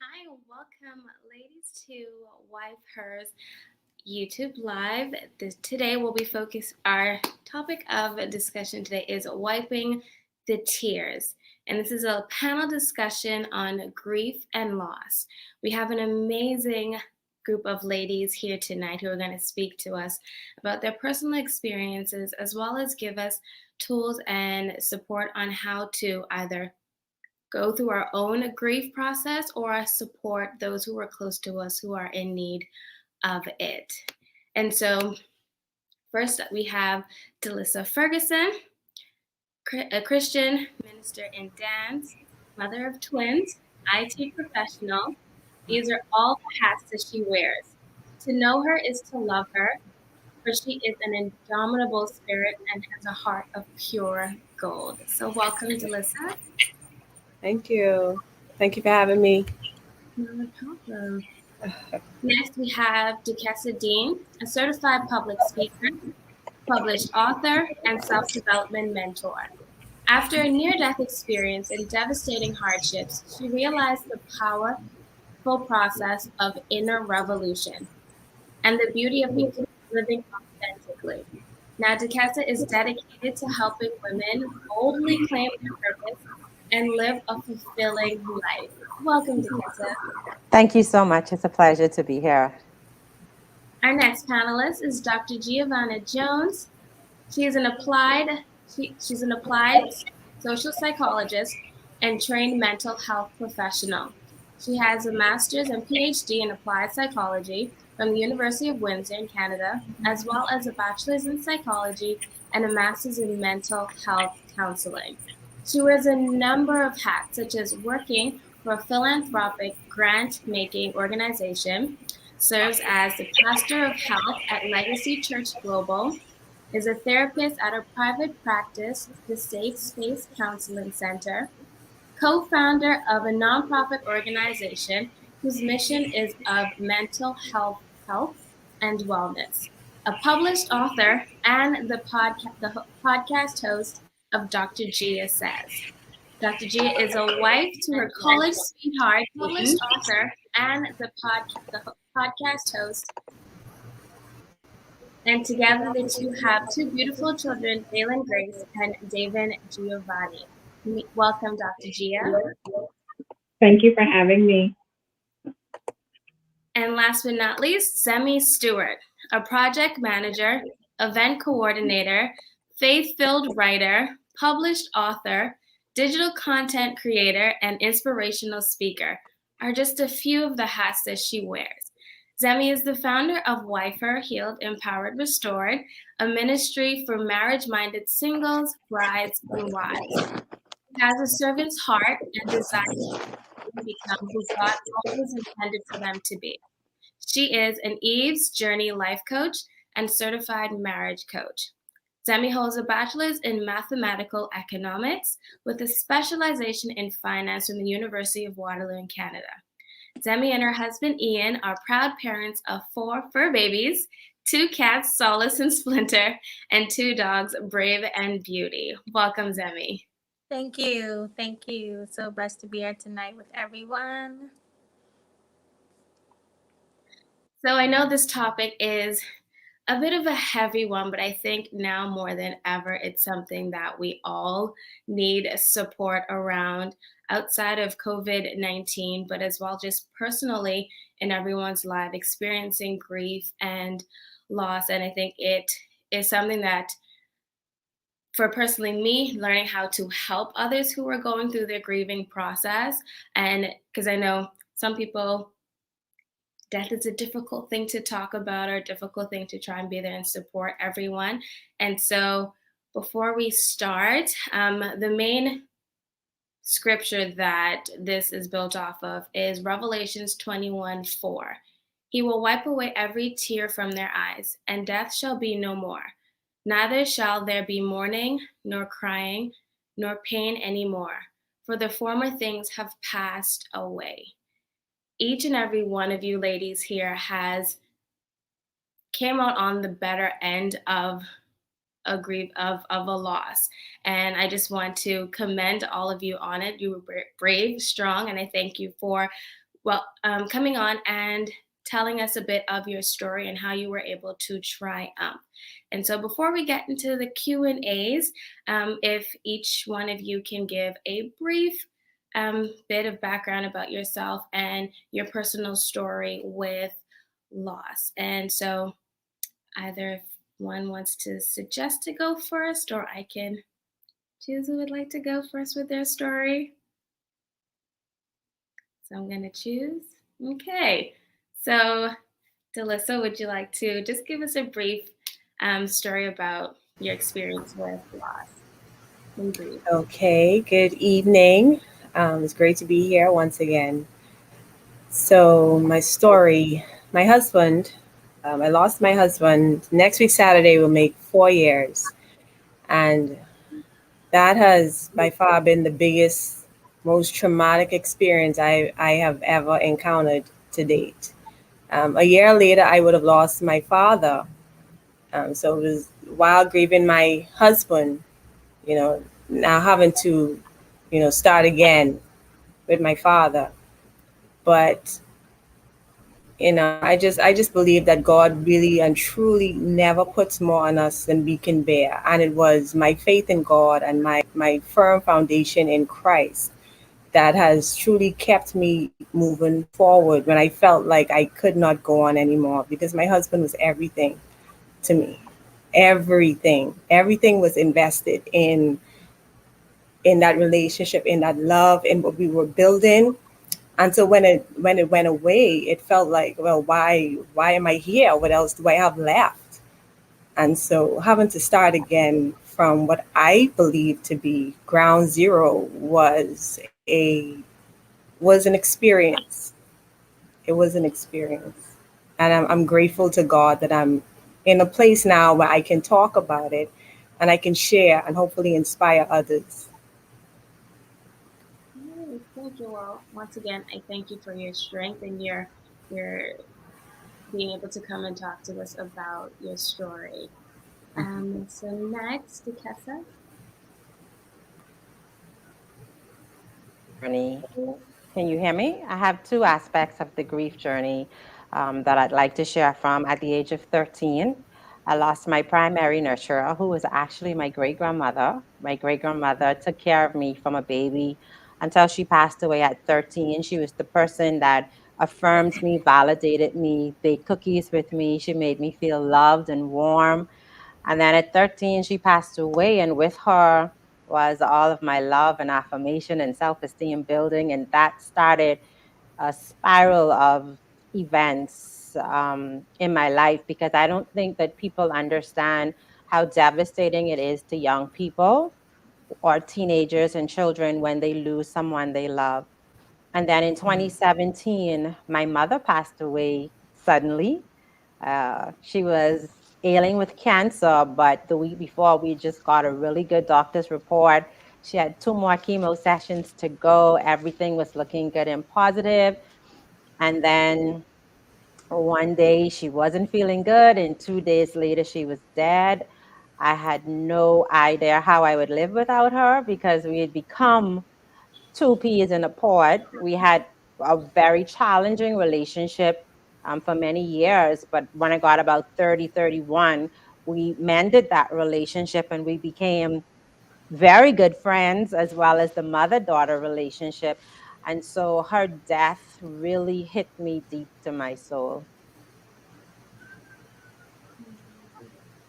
Hi, welcome, ladies, to Wife Hers YouTube Live. Today we'll be focused. Our topic of discussion today is wiping the tears, and this is a panel discussion on grief and loss. We have an amazing group of ladies here tonight who are going to speak to us about their personal experiences as well as give us tools and support on how to either go through our own grief process or support those who are close to us who are in need of it. And so, first we have Delisa Ferguson, a Christian minister in dance, mother of twins, IT professional. These are all the hats that she wears. To know her is to love her, for she is an indomitable spirit and has a heart of pure gold. So, welcome, Delisa. Thank you. Thank you for having me. No problem. Next, we have Duquesa Dean, a certified public speaker, published author, and self-development mentor. After a near-death experience and devastating hardships, she realized the powerful process of inner revolution and the beauty of living authentically. Now, Duquesa is dedicated to helping women boldly claim their purpose and live a fulfilling life. Welcome, Duquesa. Thank you so much. It's a pleasure to be here. Our next panelist is Dr. Giavana Jones. She's an applied social psychologist and trained mental health professional. She has a master's and PhD in applied psychology from the University of Windsor in Canada, as well as a bachelor's in psychology and a master's in mental health counseling. She wears a number of hats, such as working for a philanthropic grant-making organization, serves as the pastor of health at Legacy Church Global, is a therapist at a private practice, the Safe Space Counseling Center, co-founder of a nonprofit organization whose mission is of mental health and wellness, a published author, and the podcast host of Dr. Gia Says. Dr. Gia is a wife to her college sweetheart, published author, and the podcast host. And together the two have two beautiful children, Dalen Grace and David Giovanni. Welcome, Dr. Gia. Thank you for having me. And last but not least, Zemi Stewart, a project manager, event coordinator, faith-filled writer, published author, digital content creator, and inspirational speaker are just a few of the hats that she wears. Zemi is the founder of Wifer, Healed, Empowered, Restored, a ministry for marriage-minded singles, brides, and wives. She has a servant's heart and desire to become who God always intended for them to be. She is an Eve's Journey life coach and certified marriage coach. Zemi holds a bachelor's in mathematical economics with a specialization in finance from the University of Waterloo in Canada. Zemi and her husband Ian are proud parents of 4 fur babies, 2 cats, Solace and Splinter, and 2 dogs, Brave and Beauty. Welcome, Zemi. Thank you. Thank you. So blessed to be here tonight with everyone. So I know this topic is a bit of a heavy one, but I think now more than ever, it's something that we all need support around outside of COVID-19, but as well just personally in everyone's life, experiencing grief and loss. And I think it is something that, for personally me, learning how to help others who are going through their grieving process. And because I know some people, death is a difficult thing to talk about or a difficult thing to try and be there and support everyone. And so before we start, the main scripture that this is built off of is Revelations 21:4. He will wipe away every tear from their eyes, and death shall be no more. Neither shall there be mourning, nor crying, nor pain any more, for the former things have passed away. Each and every one of you ladies here came out on the better end of a loss. And I just want to commend all of you on it. You were brave, strong, and I thank you for coming on and telling us a bit of your story and how you were able to triumph. And so before we get into the Q&As, if each one of you can give a brief bit of background about yourself and your personal story with loss. And so either if one wants to suggest to go first, or I can choose who would like to go first with their story. So I'm going to choose. Okay. So Delisa, would you like to just give us a brief story about your experience with loss and grief? Okay, good evening. It's great to be here once again. So, my story, my husband, I lost my husband. Next week, Saturday, will make 4 years. And that has by far been the biggest, most traumatic experience I have ever encountered to date. A year later, I would have lost my father. So it was while grieving my husband, now having to, start again with my father. But I just believe that God really and truly never puts more on us than we can bear. And it was my faith in God and my firm foundation in Christ that has truly kept me moving forward when I felt like I could not go on anymore, because my husband was everything to me. Everything was invested in that relationship, in that love, in what we were building. And so when it went away, it felt like, well, why am I here? What else do I have left? And so having to start again from what I believe to be ground zero was an experience. It was an experience. And I'm grateful to God that I'm in a place now where I can talk about it and I can share and hopefully inspire others. Thank you. Well, once again, I thank you for your strength and your being able to come and talk to us about your story. So next, Duquesa. Journey. Can you hear me? I have two aspects of the grief journey that I'd like to share from. At the age of 13, I lost my primary nurturer, who was actually my great grandmother. My great grandmother took care of me from a baby until she passed away at 13. She was the person that affirmed me, validated me, baked cookies with me. She made me feel loved and warm. And then at 13, she passed away, and with her was all of my love and affirmation and self-esteem building. And that started a spiral of events in my life, because I don't think that people understand how devastating it is to young people or teenagers and children when they lose someone they love. And then in 2017, my mother passed away suddenly. She was ailing with cancer, but the week before, we just got a really good doctor's report. She had 2 more chemo sessions to go. Everything was looking good and positive. And then one day she wasn't feeling good, and 2 days later, she was dead. I had no idea how I would live without her, because we had become two peas in a pod. We had a very challenging relationship for many years. But when I got about 30, 31, we mended that relationship and we became very good friends, as well as the mother-daughter relationship. And so her death really hit me deep to my soul.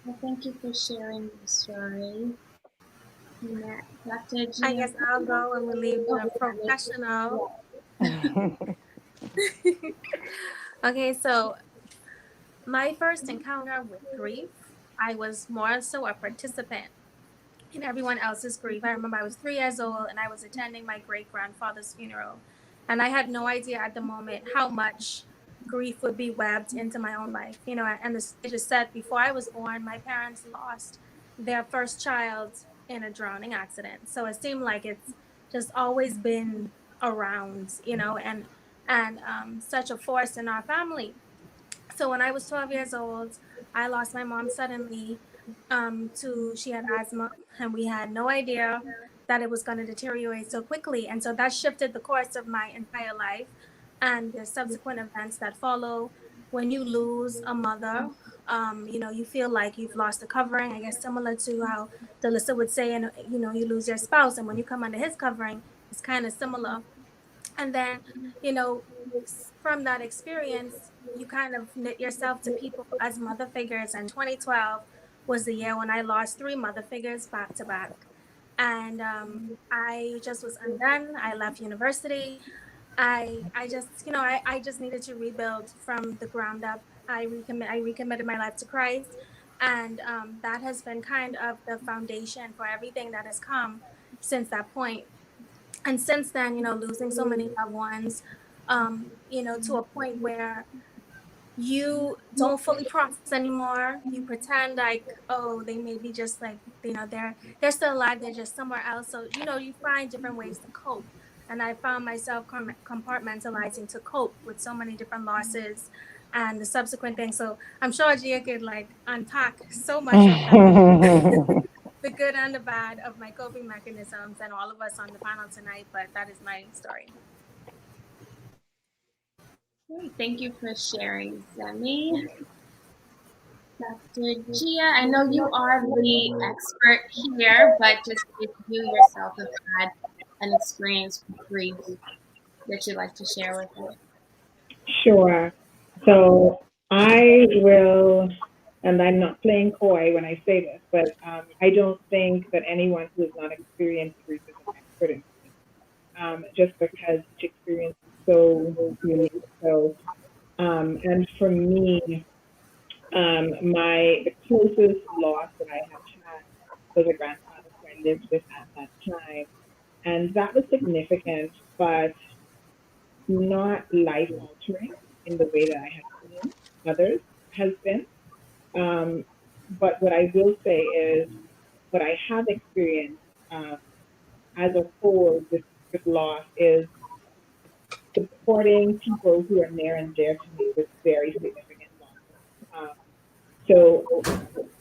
Well, thank you for sharing your story. Dr. I guess Giavana. I'll go and we'll leave Oh, the professional. Thank Okay, so my first encounter with grief, I was more so a participant in everyone else's grief. I remember I was 3 years old and I was attending my great grandfather's funeral. And I had no idea at the moment how much grief would be webbed into my own life. And the stage is set. Before I was born, my parents lost their first child in a drowning accident. So it seemed like it's just always been around, and such a force in our family. So when I was 12 years old, I lost my mom suddenly. She had asthma, and we had no idea that it was going to deteriorate so quickly. And so that shifted the course of my entire life. and the subsequent events that follow. When you lose a mother, you feel like you've lost a covering, I guess, similar to how Delisa would say, and you lose your spouse, and when you come under his covering, it's kind of similar. And then, you know, from that experience, you kind of knit yourself to people as mother figures. And 2012 was the year when I lost three mother figures back to back. And I just was undone. I left university. I just, I just needed to rebuild from the ground up. I recommitted my life to Christ. And that has been kind of the foundation for everything that has come since that point. And since then, losing so many loved ones, to a point where you don't fully process anymore. You pretend like, oh, they may be just like, they're still alive, they're just somewhere else. So, you find different ways to cope. And I found myself compartmentalizing to cope with so many different losses and the subsequent things. So I'm sure Gia could like unpack so much of that, the good and the bad of my coping mechanisms, and all of us on the panel tonight. But that is my story. Great. Thank you for sharing, Zemi. Dr. Gia, I know you are the expert here, but just if you yourself have had an experience with grief that you'd like to share with us. Sure. So I will, and I'm not playing coy when I say this, but I don't think that anyone who has not experienced grief is an expert in grief, just because each experience is so unique. So, and for me, the closest loss that I have had was a grandfather who I lived with at that time, and that was significant, but not life altering in the way that I have seen others has been. Um, but what I will say is what I have experienced as a whole with loss is supporting people who are near and dear to me with very significant losses. So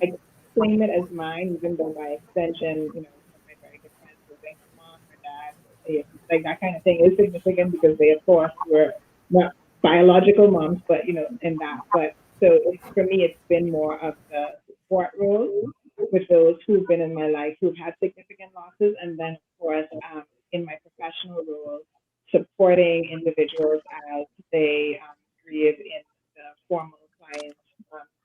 I claim it as mine, even though by extension, some of my very good friends losing their mom or dad, like that kind of thing is significant because they, of course, were not biological moms, but in that. But so for me, it's been more of the support role with those who've been in my life who've had significant losses, and then of course, in my professional role, supporting individuals as they grieve in the formal client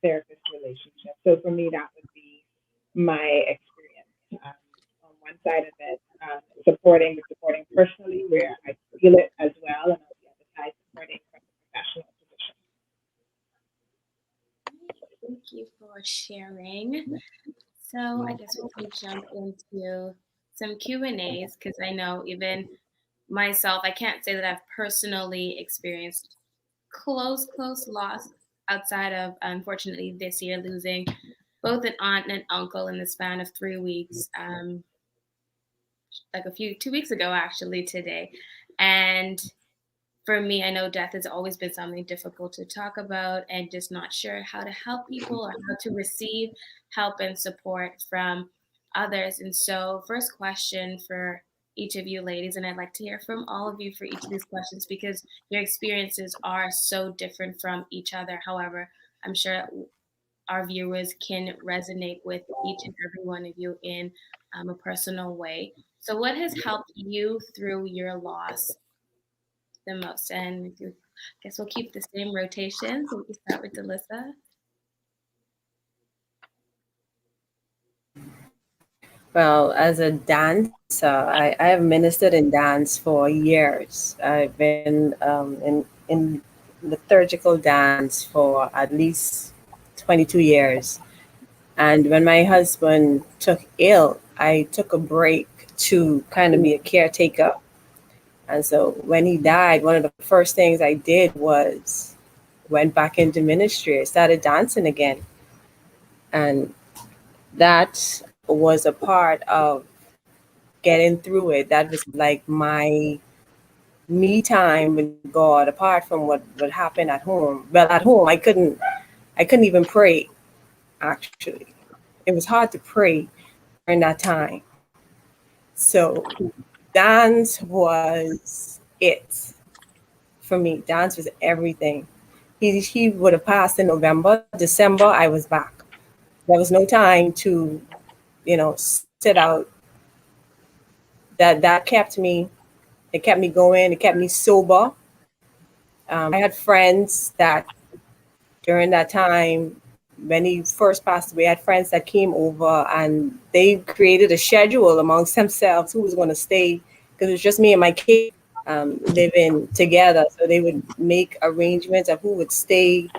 therapist relationship. So for me, that would be my experience on one side of it, supporting personally where I feel it as well, and on the other side, supporting from the professional position. Thank you for sharing. So I guess we can jump into some Q&As because I know even myself, I can't say that I've personally experienced close loss outside of, unfortunately, this year losing both an aunt and an uncle in the span of 3 weeks, like 2 weeks ago, actually, today. And for me, I know death has always been something difficult to talk about and just not sure how to help people or how to receive help and support from others. And so, first question for each of you ladies, and I'd like to hear from all of you for each of these questions because your experiences are so different from each other. However, I'm sure our viewers can resonate with each and every one of you in a personal way. So, what has helped you through your loss the most? And I guess we'll keep the same rotation. So we can start with Delisa. Well, as a dancer, I have ministered in dance for years. I've been in liturgical dance for at least 22 years. And when my husband took ill, I took a break to kind of be a caretaker. And so when he died, one of the first things I did was went back into ministry. I started dancing again. And that was a part of getting through it. That was like my me time with God, apart from what would happen at home. Well, at home I couldn't even pray, actually. It was hard to pray during that time. So dance was it for me. Dance was everything. He would have passed in November. December, I was back. There was no time to, sit out. That kept me. It kept me going. It kept me sober. I had friends that during that time when he first passed away, I had friends that came over and they created a schedule amongst themselves who was going to stay because it was just me and my kids living together. So they would make arrangements of who would stay,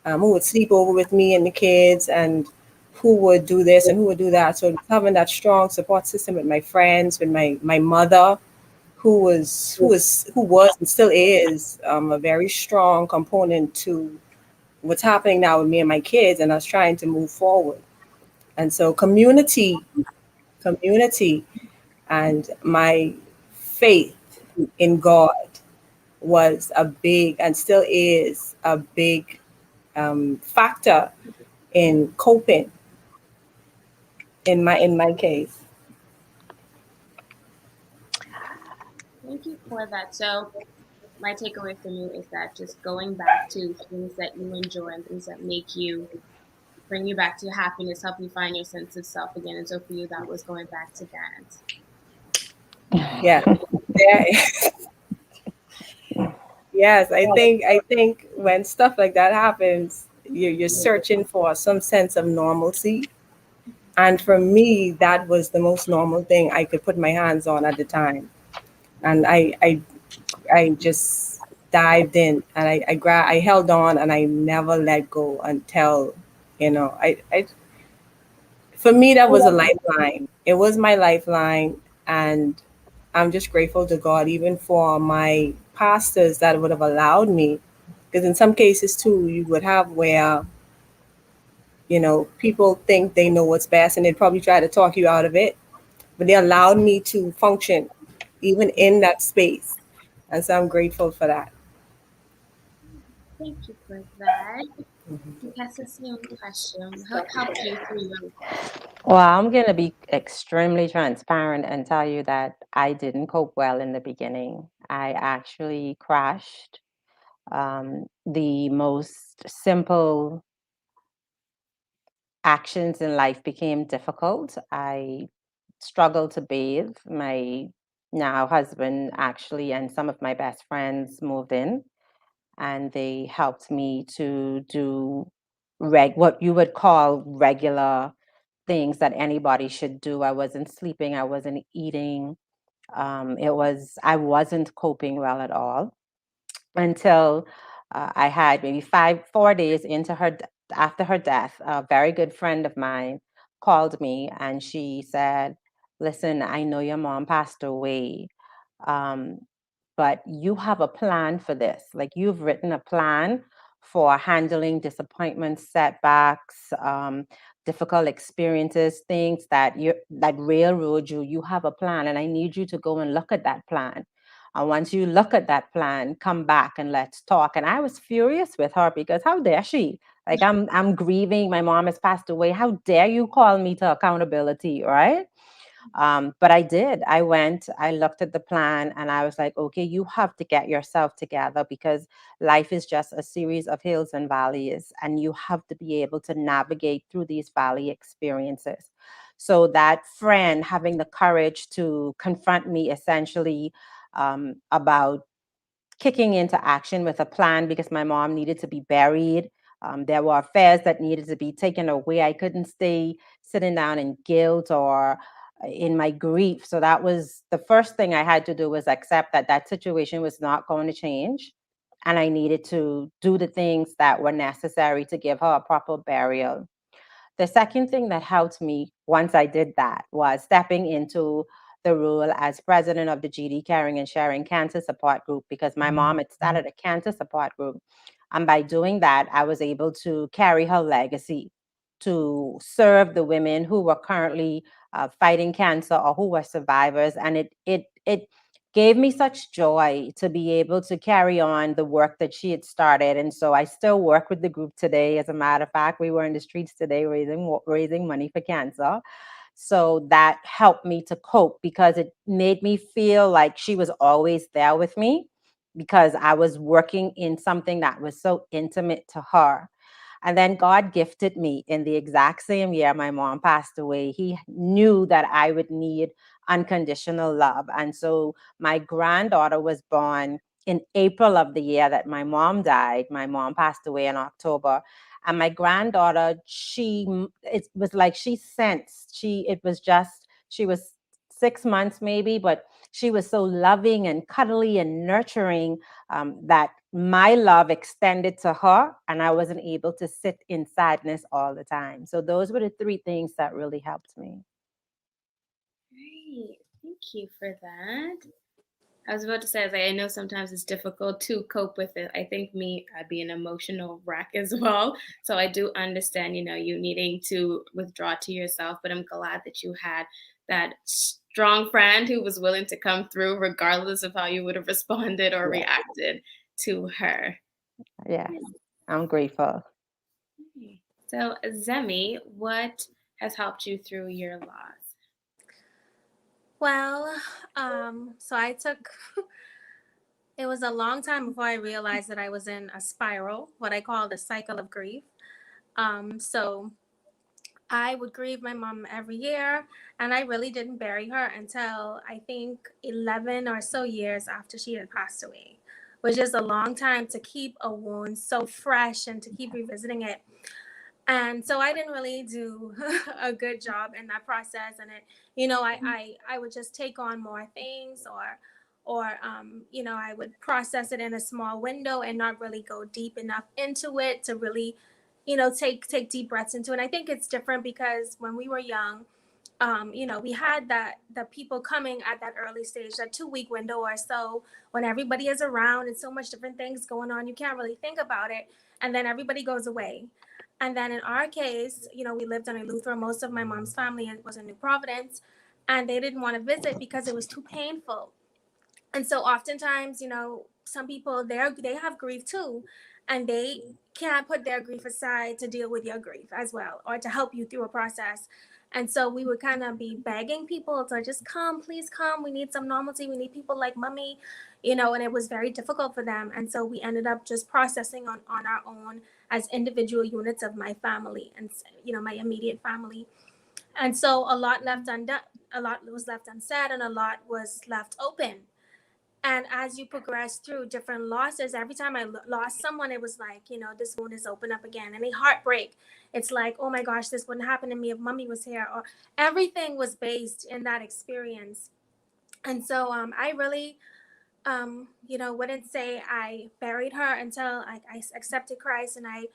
who would sleep over with me and the kids, and who would do this and who would do that. So having that strong support system with my friends, with my mother, who was and still is a very strong component to what's happening now with me and my kids and us trying to move forward. And so community and my faith in God was a big and still is a big factor in coping in my case. Thank you for that. So, my takeaway from you is that just going back to things that you enjoy and things that make you bring you back to happiness, help you find your sense of self again. And so for you, that was going back to dance. Yeah. There, yes, I think when stuff like that happens, you're searching for some sense of normalcy. And for me, that was the most normal thing I could put my hands on at the time. And I just dived in and I held on and I never let go until, I for me, that was a lifeline. It was my lifeline. And I'm just grateful to God, even for my pastors that would have allowed me. Because in some cases, too, you would have where, people think they know what's best and they'd probably try to talk you out of it. But they allowed me to function even in that space. And so I'm grateful for that. Thank you for that. That's the same question. What helped you through your loss? Well, I'm going to be extremely transparent and tell you that I didn't cope well in the beginning. I actually crashed. The most simple actions in life became difficult. I struggled to bathe. My now husband actually and some of my best friends moved in and they helped me to do what you would call regular things that anybody should do. I wasn't sleeping, I wasn't eating. I wasn't coping well at all until I had maybe 4 days after her death. A very good friend of mine called me and she said, "Listen, I know your mom passed away, um, but you have a plan for this. Like you've written a plan for handling disappointments, setbacks, difficult experiences, things that railroad you. You have a plan, and I need you to go and look at that plan. And once you look at that plan, come back and let's talk." And I was furious with her because how dare she? Like I'm grieving. My mom has passed away. How dare you call me to accountability, right? But I did. I went, I looked at the plan and I was like, okay, you have to get yourself together because life is just a series of hills and valleys, and you have to be able to navigate through these valley experiences. So that friend having the courage to confront me essentially about kicking into action with a plan because my mom needed to be buried. There were affairs that needed to be taken away. I couldn't stay sitting down in guilt or in my grief. So that was the first thing I had to do, was accept that that situation was not going to change. And I needed to do the things that were necessary to give her a proper burial. The second thing that helped me once I did that was stepping into the role as president of the GD Caring and Sharing Cancer Support Group, because my mom had started a cancer support group. And by doing that, I was able to carry her legacy to serve the women who were currently fighting cancer or who were survivors. And it gave me such joy to be able to carry on the work that she had started. And so I still work with the group today. As a matter of fact, we were in the streets today raising money for cancer. So that helped me to cope because it made me feel like she was always there with me, because I was working in something that was so intimate to her. And then God gifted me in the exact same year my mom passed away. He knew that I would need unconditional love. And so my granddaughter was born in April of the year that my mom died. My mom passed away in October. And my granddaughter, it was like she sensed, she was 6 months maybe, but she was so loving and cuddly and nurturing, that my love extended to her, and I wasn't able to sit in sadness all the time. So those were the three things that really helped me. Great. Thank you for that. I was about to say, I know sometimes it's difficult to cope with it. I think I'd be an emotional wreck as well. So I do understand, you needing to withdraw to yourself, but I'm glad that you had that strong friend who was willing to come through regardless of how you would have responded or Yeah. reacted to her. Yes, I'm grateful. Okay. So, Zemi, what has helped you through your loss? Well, so I took, it was a long time before I realized that I was in a spiral, what I call the cycle of grief. So I would grieve my mom every year, and I really didn't bury her until I think 11 or so years after she had passed away, which is a long time to keep a wound so fresh and to keep revisiting it. And so I didn't really do a good job in that process. And I would just take on more things, or I would process it in a small window and not really go deep enough into it to really, take deep breaths into it. And I think it's different because when we were young, we had the people coming at that early stage, that 2 week window or so, when everybody is around and so much different things going on, you can't really think about it. And then everybody goes away. And then in our case, we lived on Eleuthera. Most of my mom's family was in New Providence, and they didn't want to visit because it was too painful. And so oftentimes, some people they have grief too, and they can't put their grief aside to deal with your grief as well, or to help you through a process. And so we would kind of be begging people to just come, please come. We need some normalcy. We need people like mommy, and it was very difficult for them. And so we ended up just processing on our own as individual units of my family and, my immediate family. And so a lot left undone, a lot was left unsaid, and a lot was left open. And as you progress through different losses, every time I lost someone, it was like, this wound is open up again. Any heartbreak, it's like, oh my gosh, this wouldn't happen to me if mommy was here. Or everything was based in that experience. And so I really, wouldn't say I buried her until I accepted Christ, and I,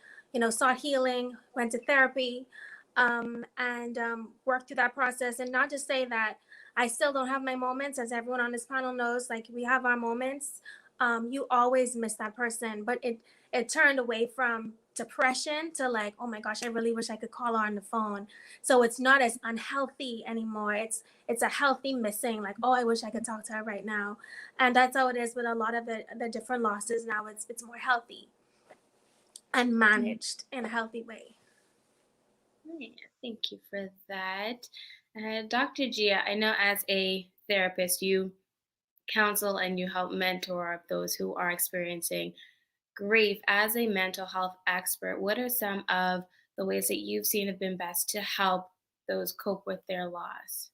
sought healing, went to therapy, and worked through that process. And not to say that I still don't have my moments, as everyone on this panel knows, like we have our moments. You always miss that person, but it turned away from depression to like, oh my gosh, I really wish I could call her on the phone. So it's not as unhealthy anymore. It's a healthy missing, like, oh, I wish I could talk to her right now. And that's how it is with a lot of the different losses now. It's more healthy and managed in a healthy way. Yeah, thank you for that. Dr. Gia, I know as a therapist, you counsel and you help mentor those who are experiencing grief. As a mental health expert, what are some of the ways that you've seen have been best to help those cope with their loss?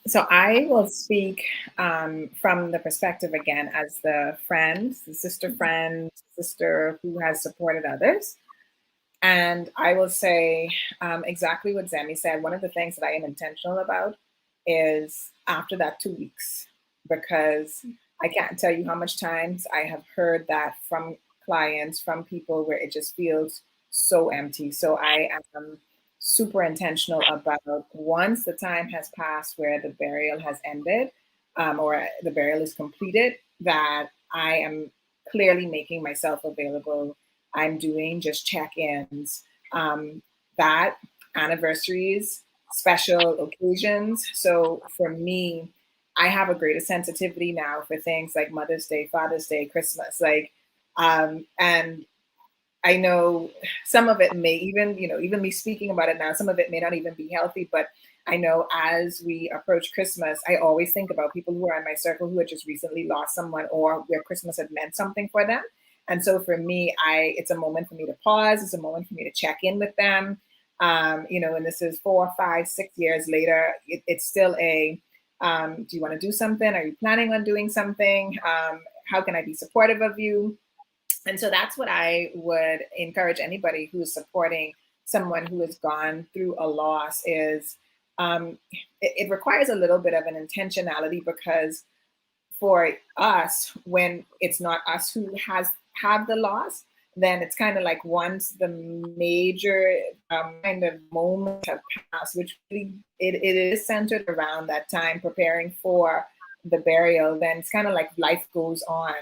So I will speak from the perspective again as the friend, the sister who has supported others. And I will say exactly what Zemi said. One of the things that I am intentional about is after that 2 weeks, because I can't tell you how much times I have heard that from clients, from people where it just feels so empty. So I am super intentional about once the time has passed where the burial has ended or the burial is completed, that I am clearly making myself available. I'm doing just check-ins, that anniversaries, special occasions. So for me, I have a greater sensitivity now for things like Mother's Day, Father's Day, Christmas, and I know some of it may even, even me speaking about it now, some of it may not even be healthy, but I know as we approach Christmas, I always think about people who are in my circle who had just recently lost someone or where Christmas had meant something for them. And so for me, it's a moment for me to pause. It's a moment for me to check in with them. And this is 4, 5, 6 years later. It's still do you want to do something? Are you planning on doing something? How can I be supportive of you? And so that's what I would encourage anybody who is supporting someone who has gone through a loss is it requires a little bit of an intentionality, because for us, when it's not us who have the loss, then it's kind of like once the major kind of moment have passed, which really, it is centered around that time preparing for the burial, then it's kind of like life goes on.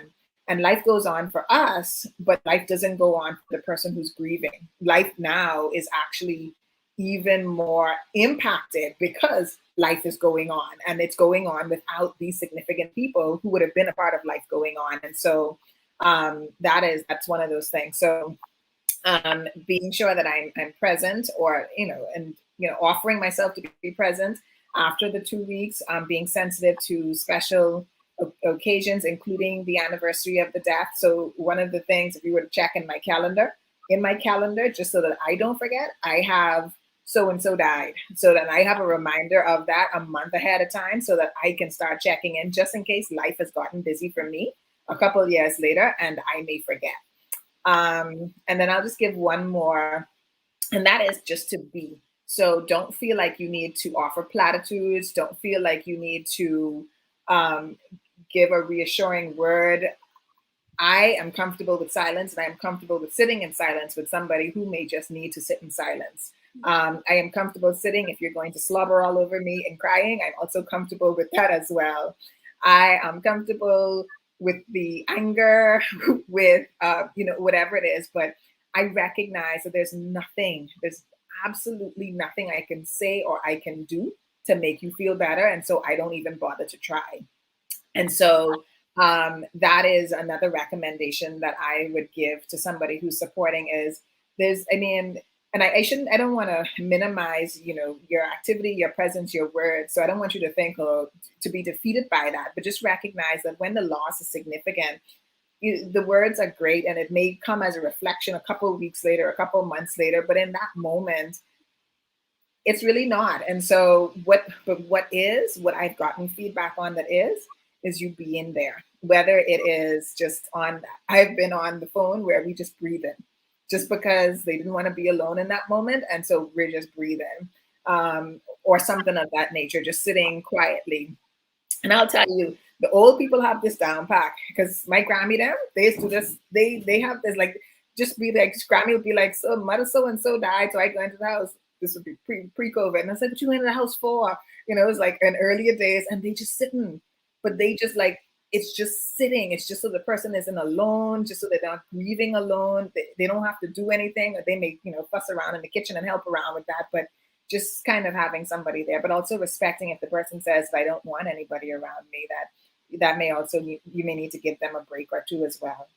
And life goes on for us, but life doesn't go on for the person who's grieving. Life now is actually even more impacted because life is going on, and it's going on without these significant people who would have been a part of life going on. And so that's one of those things. So being sure that I'm present, or offering myself to be present after the 2 weeks, being sensitive to special occasions, including the anniversary of the death. So one of the things, if you were to check in my calendar, just so that I don't forget, I have so and so died, so that I have a reminder of that a month ahead of time, so that I can start checking in just in case life has gotten busy for me a couple of years later and I may forget. And then I'll just give one more, and that is just to be. So don't feel like you need to offer platitudes. Don't feel like you need to give a reassuring word. I am comfortable with silence, and I am comfortable with sitting in silence with somebody who may just need to sit in silence. I am comfortable sitting if you're going to slobber all over me and crying. I'm also comfortable with that as well. I am comfortable with the anger, with whatever it is, but I recognize that there's absolutely nothing I can say or I can do to make you feel better, and so I don't even bother to try. And so that is another recommendation that I would give to somebody who's supporting is I don't want to minimize, your activity, your presence, your words. So I don't want you to think, to be defeated by that, but just recognize that when the loss is significant, the words are great, and it may come as a reflection a couple of weeks later, a couple of months later, but in that moment, it's really not. And so what I've gotten feedback on that is you being there, whether it is just I've been on the phone where we just breathe in, just because they didn't want to be alone in that moment. And so we're just breathing, or something of that nature, just sitting quietly. And I'll tell you, the old people have this down pack, because my Grammy, they used to just, they have this, like, just be like, Grammy would be like, so mother so-and-so died, so I go into the house. This would be pre-COVID. And I said, what you in the house for? It was like in earlier days, and they just sitting, but they just like, it's just sitting. It's just so the person isn't alone, just so they're not grieving alone. They don't have to do anything, or they may, fuss around in the kitchen and help around with that, but just kind of having somebody there, but also respecting if the person says, I don't want anybody around me, that may also, you may need to give them a break or two as well.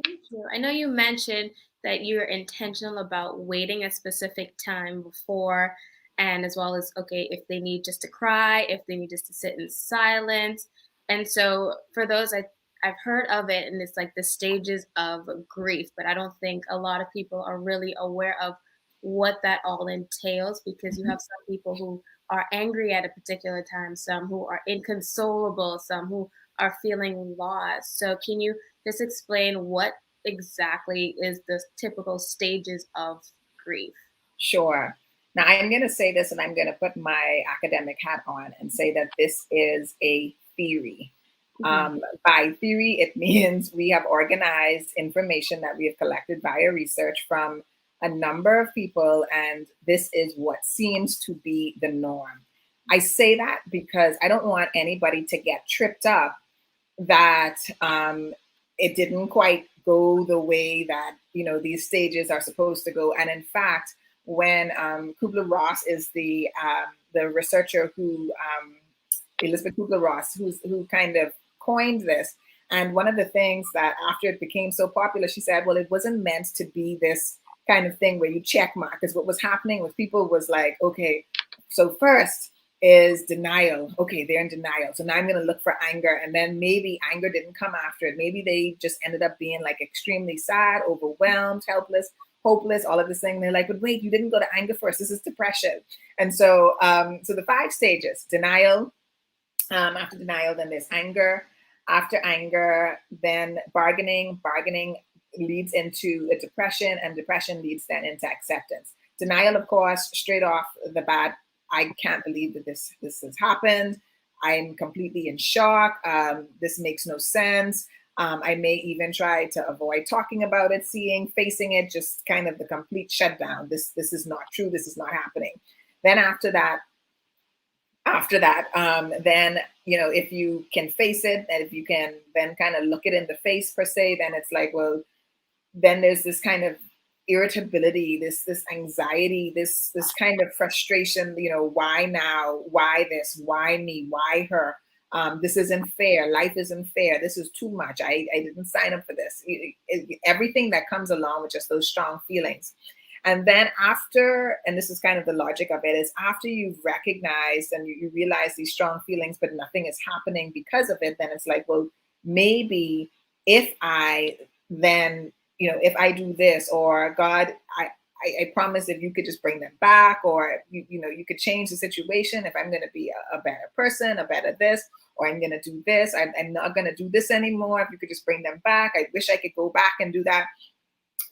Thank you. I know you mentioned that you're intentional about waiting a specific time before, and as well as, okay, if they need just to cry, if they need just to sit in silence. And so for those, I've heard of it, and it's like the stages of grief, but I don't think a lot of people are really aware of what that all entails, because you have some people who are angry at a particular time, some who are inconsolable, some who are feeling lost. So can you just explain what exactly is the typical stages of grief? Sure. Now I'm going to say this, and I'm going to put my academic hat on and say that this is a theory. By theory, it means we have organized information that we have collected via research from a number of people, and this is what seems to be the norm. I say that because I don't want anybody to get tripped up that it didn't quite go the way that these stages are supposed to go. And in fact, when Kubler-Ross is the researcher who Elizabeth Kubler-Ross, who kind of coined this, And one of the things that after it became so popular, she said, well, it wasn't meant to be this kind of thing where you check mark, because what was happening with people was like, okay, so first is denial. Okay, they're in denial. So now I'm going to look for anger. And then maybe anger didn't come after it. Maybe they just ended up being like extremely sad, overwhelmed, helpless, hopeless, all of this thing. They're like, but wait, you didn't go to anger first. This is depression. And so, so the 5 stages: denial. After denial, then there's anger. After anger, then bargaining. Bargaining leads into a depression, and depression leads then into acceptance. Denial, of course, straight off the bat, I can't believe that this has happened. I'm completely in shock. This makes no sense. I may even try to avoid talking about it, facing it, just kind of the complete shutdown. This is not true. This is not happening. Then after that, then, if you can face it, and if you can then kind of look it in the face per se, then it's like, well, then there's this kind of irritability, this anxiety, this kind of frustration, why now? Why this? Why me? Why her? This isn't fair. Life isn't fair. This is too much. I didn't sign up for this. Everything that comes along with just those strong feelings. And then after, and this is kind of the logic of it, is after you've recognized and you realize these strong feelings, but nothing is happening because of it, then it's like, well, maybe if I then, if I do this, or God, I promise if you could just bring them back, or, you could change the situation. If I'm going to be a better person, a better this, or I'm going to do this, I'm not going to do this anymore. If you could just bring them back, I wish I could go back and do that.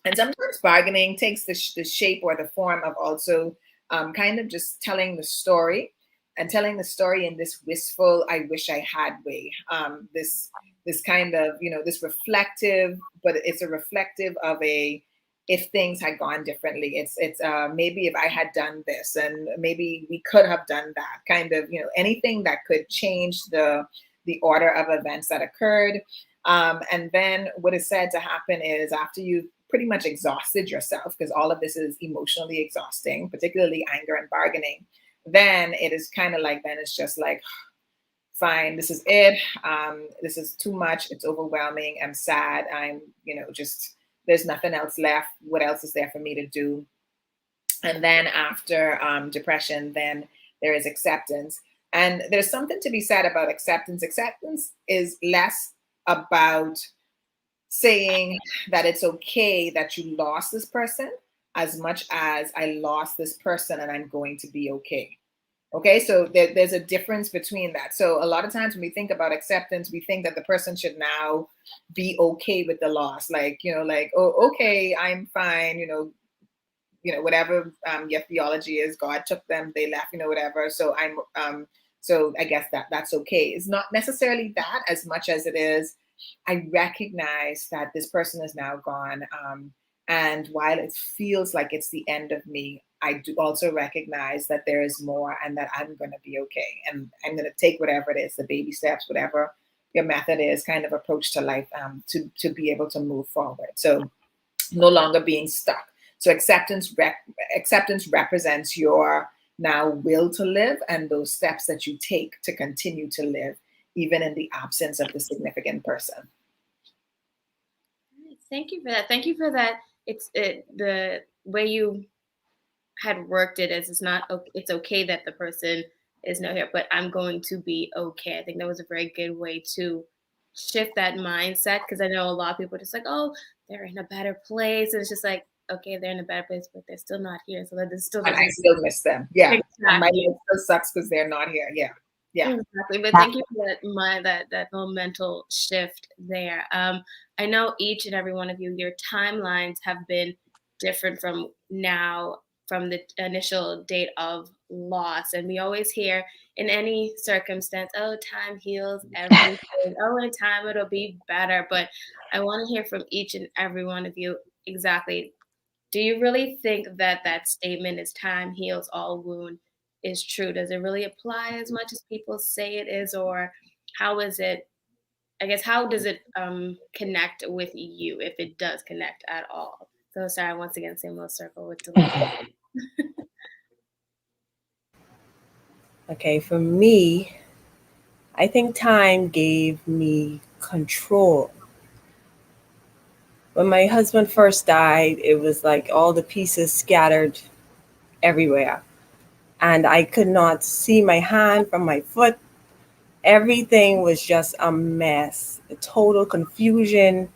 And sometimes bargaining takes the shape or the form of also kind of just telling the story, and telling the story in this wistful, I wish I had way. This kind of, this reflective, but it's a reflective of a, if things had gone differently, it's maybe if I had done this, and maybe we could have done that, kind of, anything that could change the order of events that occurred. And then what is said to happen is, after you've pretty much exhausted yourself, because all of this is emotionally exhausting, particularly anger and bargaining, then it is kind of like, then it's just like, fine, this is it. This is too much. It's overwhelming. I'm sad. I'm, just, there's nothing else left. What else is there for me to do? And then after depression, then there is acceptance. And there's something to be said about acceptance. Acceptance is less about saying that it's okay that you lost this person, as much as I lost this person and I'm going to be okay. Okay, so there's a difference between that. So a lot of times when we think about acceptance, we think that the person should now be okay with the loss. Like, like, oh, okay, I'm fine, whatever your theology is, God took them, they left, whatever. So so I guess that's okay. It's not necessarily that as much as it is, I recognize that this person is now gone. And while it feels like it's the end of me, I do also recognize that there is more, and that I'm going to be okay. And I'm going to take whatever it is, the baby steps, whatever your method is, kind of approach to life, to be able to move forward. So no longer being stuck. So acceptance represents your now will to live, and those steps that you take to continue to live, even in the absence of the significant person. Thank you for that. Thank you for that. The way you had worked it as, it's okay that the person is not here, but I'm going to be okay. I think that was a very good way to shift that mindset, because I know a lot of people are just like, oh, they're in a better place. And it's just like, okay, they're in a better place, but they're still not here. So that still and I still miss them. Yeah. Exactly. My life still sucks because they're not here. Yeah. Yeah. Exactly. But thank you for that little mental shift there. I know each and every one of you, your timelines have been different from the initial date of loss. And we always hear in any circumstance, oh, time heals everything. Oh, in time it'll be better. But I want to hear from each and every one of you exactly. Do you really think that that statement is time heals all wound is true? Does it really apply as much as people say it is, or how is it? I guess how does it connect with you, if it does connect at all? So sorry, once again, same little circle with Delisa. Okay, for me, I think time gave me control. When my husband first died, it was like all the pieces scattered everywhere. And I could not see my hand from my foot. Everything was just a mess, a total confusion,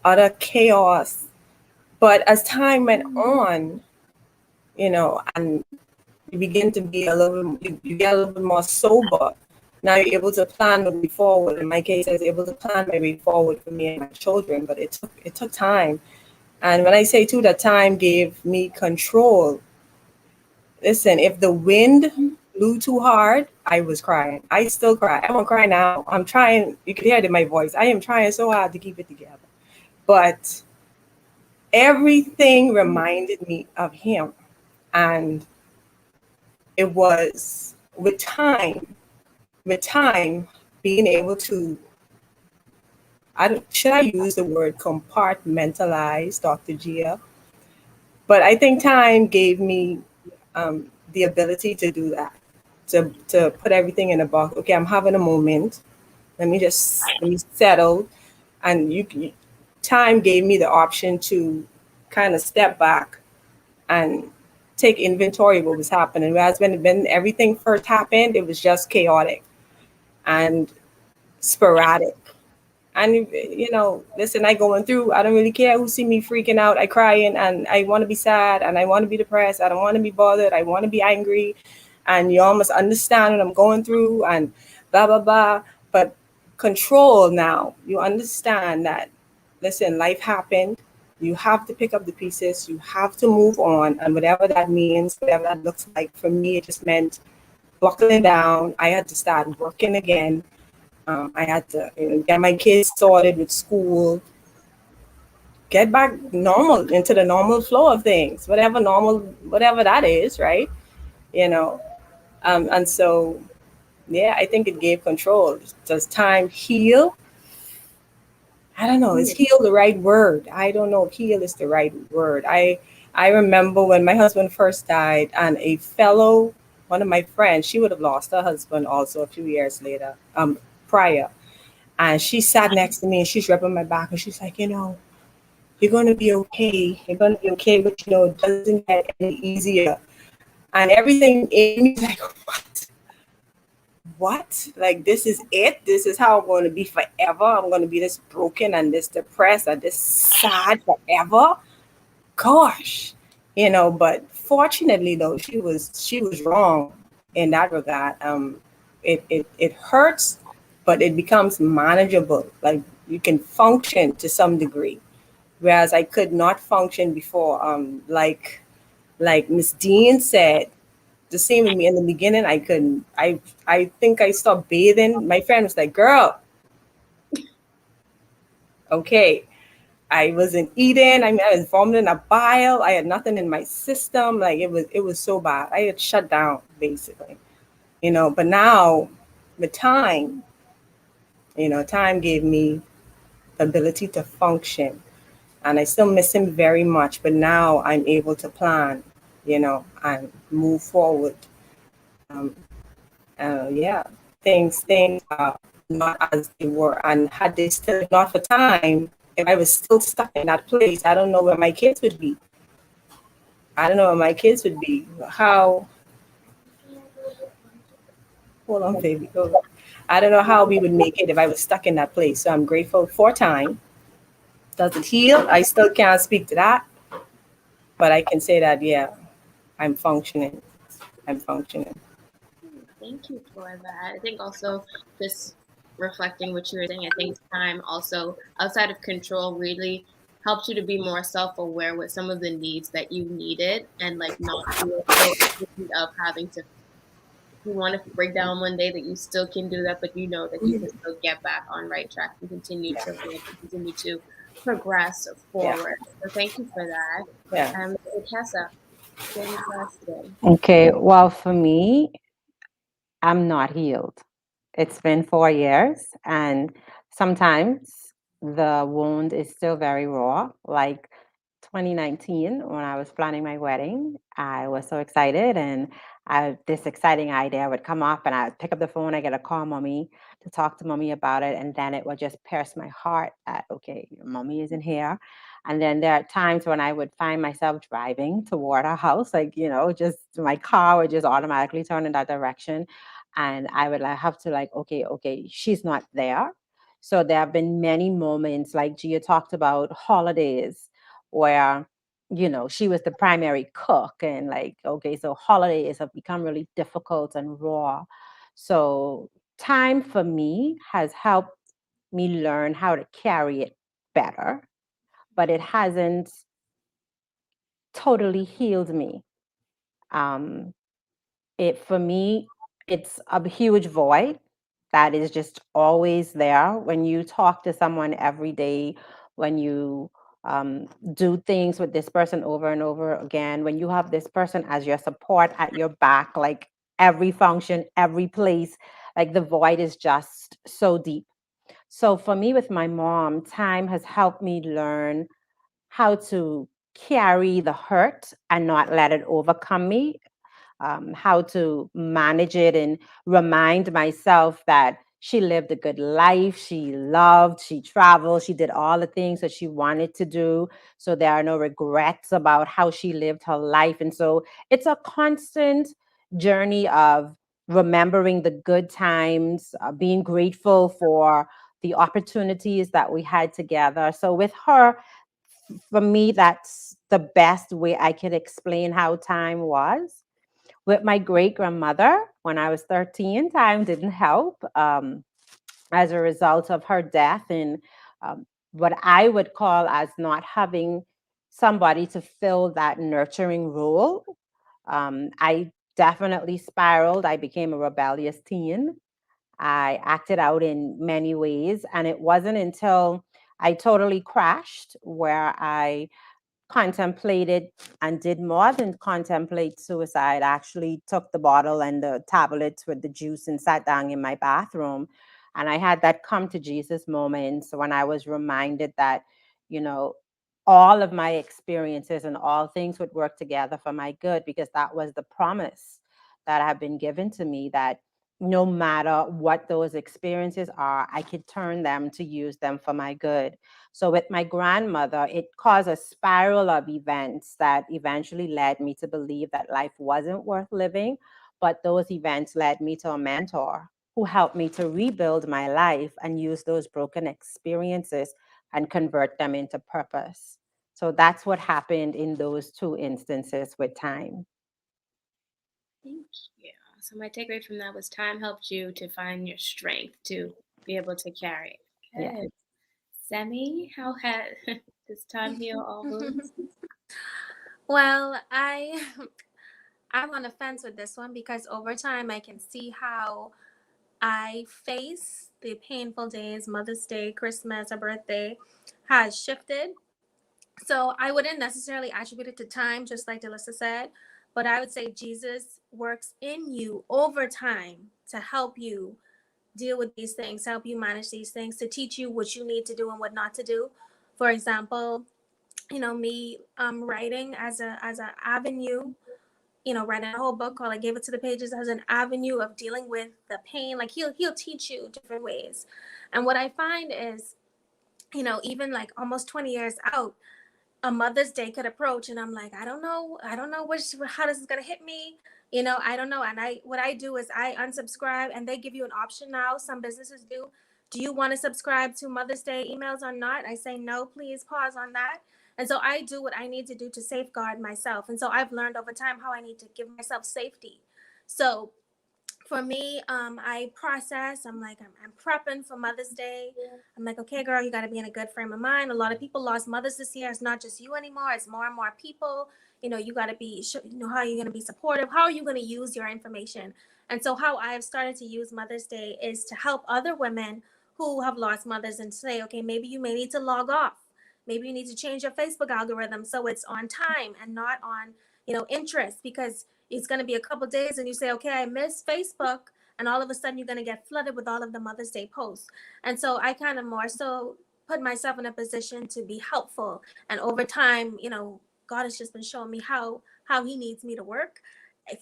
utter chaos. But as time went on, and you begin to be a little, you get a little bit more sober. Now you're able to plan the way forward. In my case, I was able to plan my way forward for me and my children, but it took time. And when I say too, that time gave me control. Listen, if the wind blew too hard, I was crying. I still cry. I won't cry now. I'm trying. You can hear it in my voice. I am trying so hard to keep it together. But everything reminded me of him. And it was with time, being able to, should I use the word compartmentalize, Dr. Gia? But I think time gave me the ability to do that, to put everything in a box. Okay, I'm having a moment. Let me settle. And time gave me the option to kind of step back and take inventory of what was happening. Whereas when everything first happened, it was just chaotic and sporadic. And listen, I going through, I don't really care who see me freaking out. I crying and I want to be sad and I want to be depressed. I don't want to be bothered. I want to be angry. And you almost understand what I'm going through and blah, blah, blah. But control now, you understand that, listen, life happened. You have to pick up the pieces. You have to move on. And whatever that means, whatever that looks like, for me, it just meant buckling down. I had to start working again. I had to get my kids sorted with school, get back into the normal flow of things, whatever that is, right? And so, yeah, I think it gave control. Does time heal? I don't know. Is heal the right word? I don't know if heal is the right word. I remember when my husband first died, and one of my friends, she would have lost her husband also a few years later, prior. And she sat next to me and she's rubbing my back and she's like, you're going to be okay. You're going to be okay, but it doesn't get any easier. And everything in me is like, what? Like, this is it? This is how I'm going to be forever? I'm going to be this broken and this depressed and this sad forever? Gosh, but fortunately though, she was wrong in that regard. It hurts, but it becomes manageable. Like, you can function to some degree, whereas I could not function before. Like Miss Dean said, the same with me in the beginning. I couldn't. I think I stopped bathing. My friend was like, "Girl, okay." I wasn't eating. I mean, I was vomiting a bile. I had nothing in my system. Like, it was so bad. I had shut down basically. But now, with time, time gave me the ability to function. And I still miss him very much, but now I'm able to plan, and move forward. Um, yeah, things are not as they were. And had they still not for time, if I was still stuck in that place, I don't know where my kids would be. I don't know where my kids would be. Hold on, baby. Hold on. I don't know how we would make it if I was stuck in that place. So I'm grateful for time. Does it heal? I still can't speak to that. But I can say that, yeah, I'm functioning. Thank you for that. I think also just reflecting what you were saying, I think time also outside of control really helps you to be more self-aware with some of the needs that you needed and like not feel so ashamed of having to, if you want to break down one day, that you still can do that, but you know that you can still get back on right track and continue to live and continue to progress forward. So thank you for that. Yeah. Duquesa, what was last today? Okay, well, for me, I'm not healed. It's been 4 years, and sometimes the wound is still very raw. Like 2019 when I was planning my wedding. I was so excited, and this exciting idea would come up, and I'd pick up the phone. I get a call mommy to talk to mommy about it, and then it would just pierce my heart that okay, mommy isn't here. And then there are times when I would find myself driving toward our house, like just my car would just automatically turn in that direction, and I would like have to like, okay, she's not there. So there have been many moments, like Gia talked about holidays, where she was the primary cook, and like, okay, so holidays have become really difficult and raw. So time for me has helped me learn how to carry it better, but it hasn't totally healed me. Um, it for me, it's a huge void that is just always there when you talk to someone every day, when you um, do things with this person over and over again, when you have this person as your support at your back, like every function, every place, like the void is just so deep. So for me, with my mom, time has helped me learn how to carry the hurt and not let it overcome me, how to manage it and remind myself that she lived a good life. She loved, she traveled, she did all the things that she wanted to do. So there are no regrets about how she lived her life. And so it's a constant journey of remembering the good times, being grateful for the opportunities that we had together. So with her, for me, that's the best way I could explain how time was. With my great grandmother, when I was 13, time didn't help, as a result of her death, and what I would call as not having somebody to fill that nurturing role. I definitely spiraled. I became a rebellious teen. I acted out in many ways. And it wasn't until I totally crashed where I contemplated and did more than contemplate suicide. I actually took the bottle and the tablets with the juice and sat down in my bathroom. And I had that come to Jesus moment when I was reminded that, you know, all of my experiences and all things would work together for my good, because that was the promise that had been given to me, that no matter what those experiences are, I could turn them to use them for my good. So with my grandmother, it caused a spiral of events that eventually led me to believe that life wasn't worth living. But those events led me to a mentor who helped me to rebuild my life and use those broken experiences and convert them into purpose. So that's what happened in those two instances with time. Thank you. So my takeaway from that was time helped you to find your strength to be able to carry it. Yeah. Good. Semi, how had does time heal all wounds? Well, I'm on the fence with this one because over time I can see how I face the painful days, Mother's Day, Christmas, or birthday has shifted. So I wouldn't necessarily attribute it to time, just like Delisa said, but I would say Jesus works in you over time to help you deal with these things, help you manage these things, to teach you what you need to do and what not to do. For example, me writing as a avenue, writing a whole book called I Gave It to the Pages as an avenue of dealing with the pain. Like he'll teach you different ways. And what I find is, even like almost 20 years out, a Mother's Day could approach and I'm like, I don't know how this is gonna hit me. I don't know. And what I do is I unsubscribe, and they give you an option now. Some businesses do. Do you want to subscribe to Mother's Day emails or not? I say no, please pause on that. And so I do what I need to do to safeguard myself. And so I've learned over time how I need to give myself safety. So for me, I process. I'm like, I'm prepping for Mother's Day. I'm like, okay, girl, you got to be in a good frame of mind. A lot of people lost mothers this year. It's not just you anymore. It's more and more people. You got to be, how are you going to be supportive? How are you going to use your information? And so, how I've started to use Mother's Day is to help other women who have lost mothers and say, okay, maybe you may need to log off. Maybe you need to change your Facebook algorithm so it's on time and not on, interest, because it's going to be a couple days and you say, okay, I missed Facebook. And all of a sudden you're going to get flooded with all of the Mother's Day posts. And so I kind of more so put myself in a position to be helpful. And over time, God has just been showing me how he needs me to work.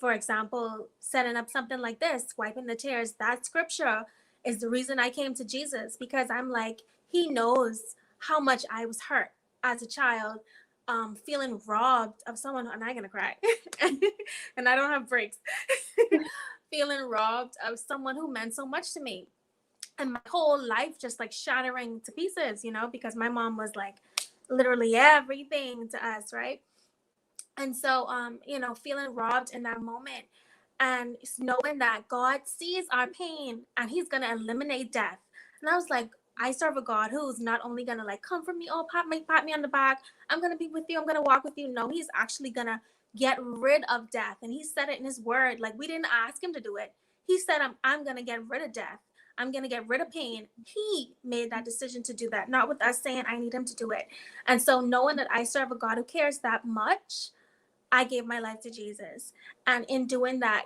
For example, setting up something like this, wiping the tears, that scripture is the reason I came to Jesus, because I'm like, he knows how much I was hurt as a child, feeling robbed of someone, and I'm gonna cry, and I don't have breaks, feeling robbed of someone who meant so much to me, and my whole life just like shattering to pieces, because my mom was like literally everything to us, right? And so feeling robbed in that moment, and knowing that God sees our pain and he's gonna eliminate death. And I was like, I serve a God who's not only gonna like comfort me, oh, pat me on the back, I'm gonna be with you, I'm gonna walk with you. No, he's actually gonna get rid of death. And he said it in his word. Like, we didn't ask him to do it. He said, I'm gonna get rid of death, I'm gonna get rid of pain. He made that decision to do that, not with us saying I need him to do it. And so knowing that I serve a God who cares that much, I gave my life to Jesus. And in doing that,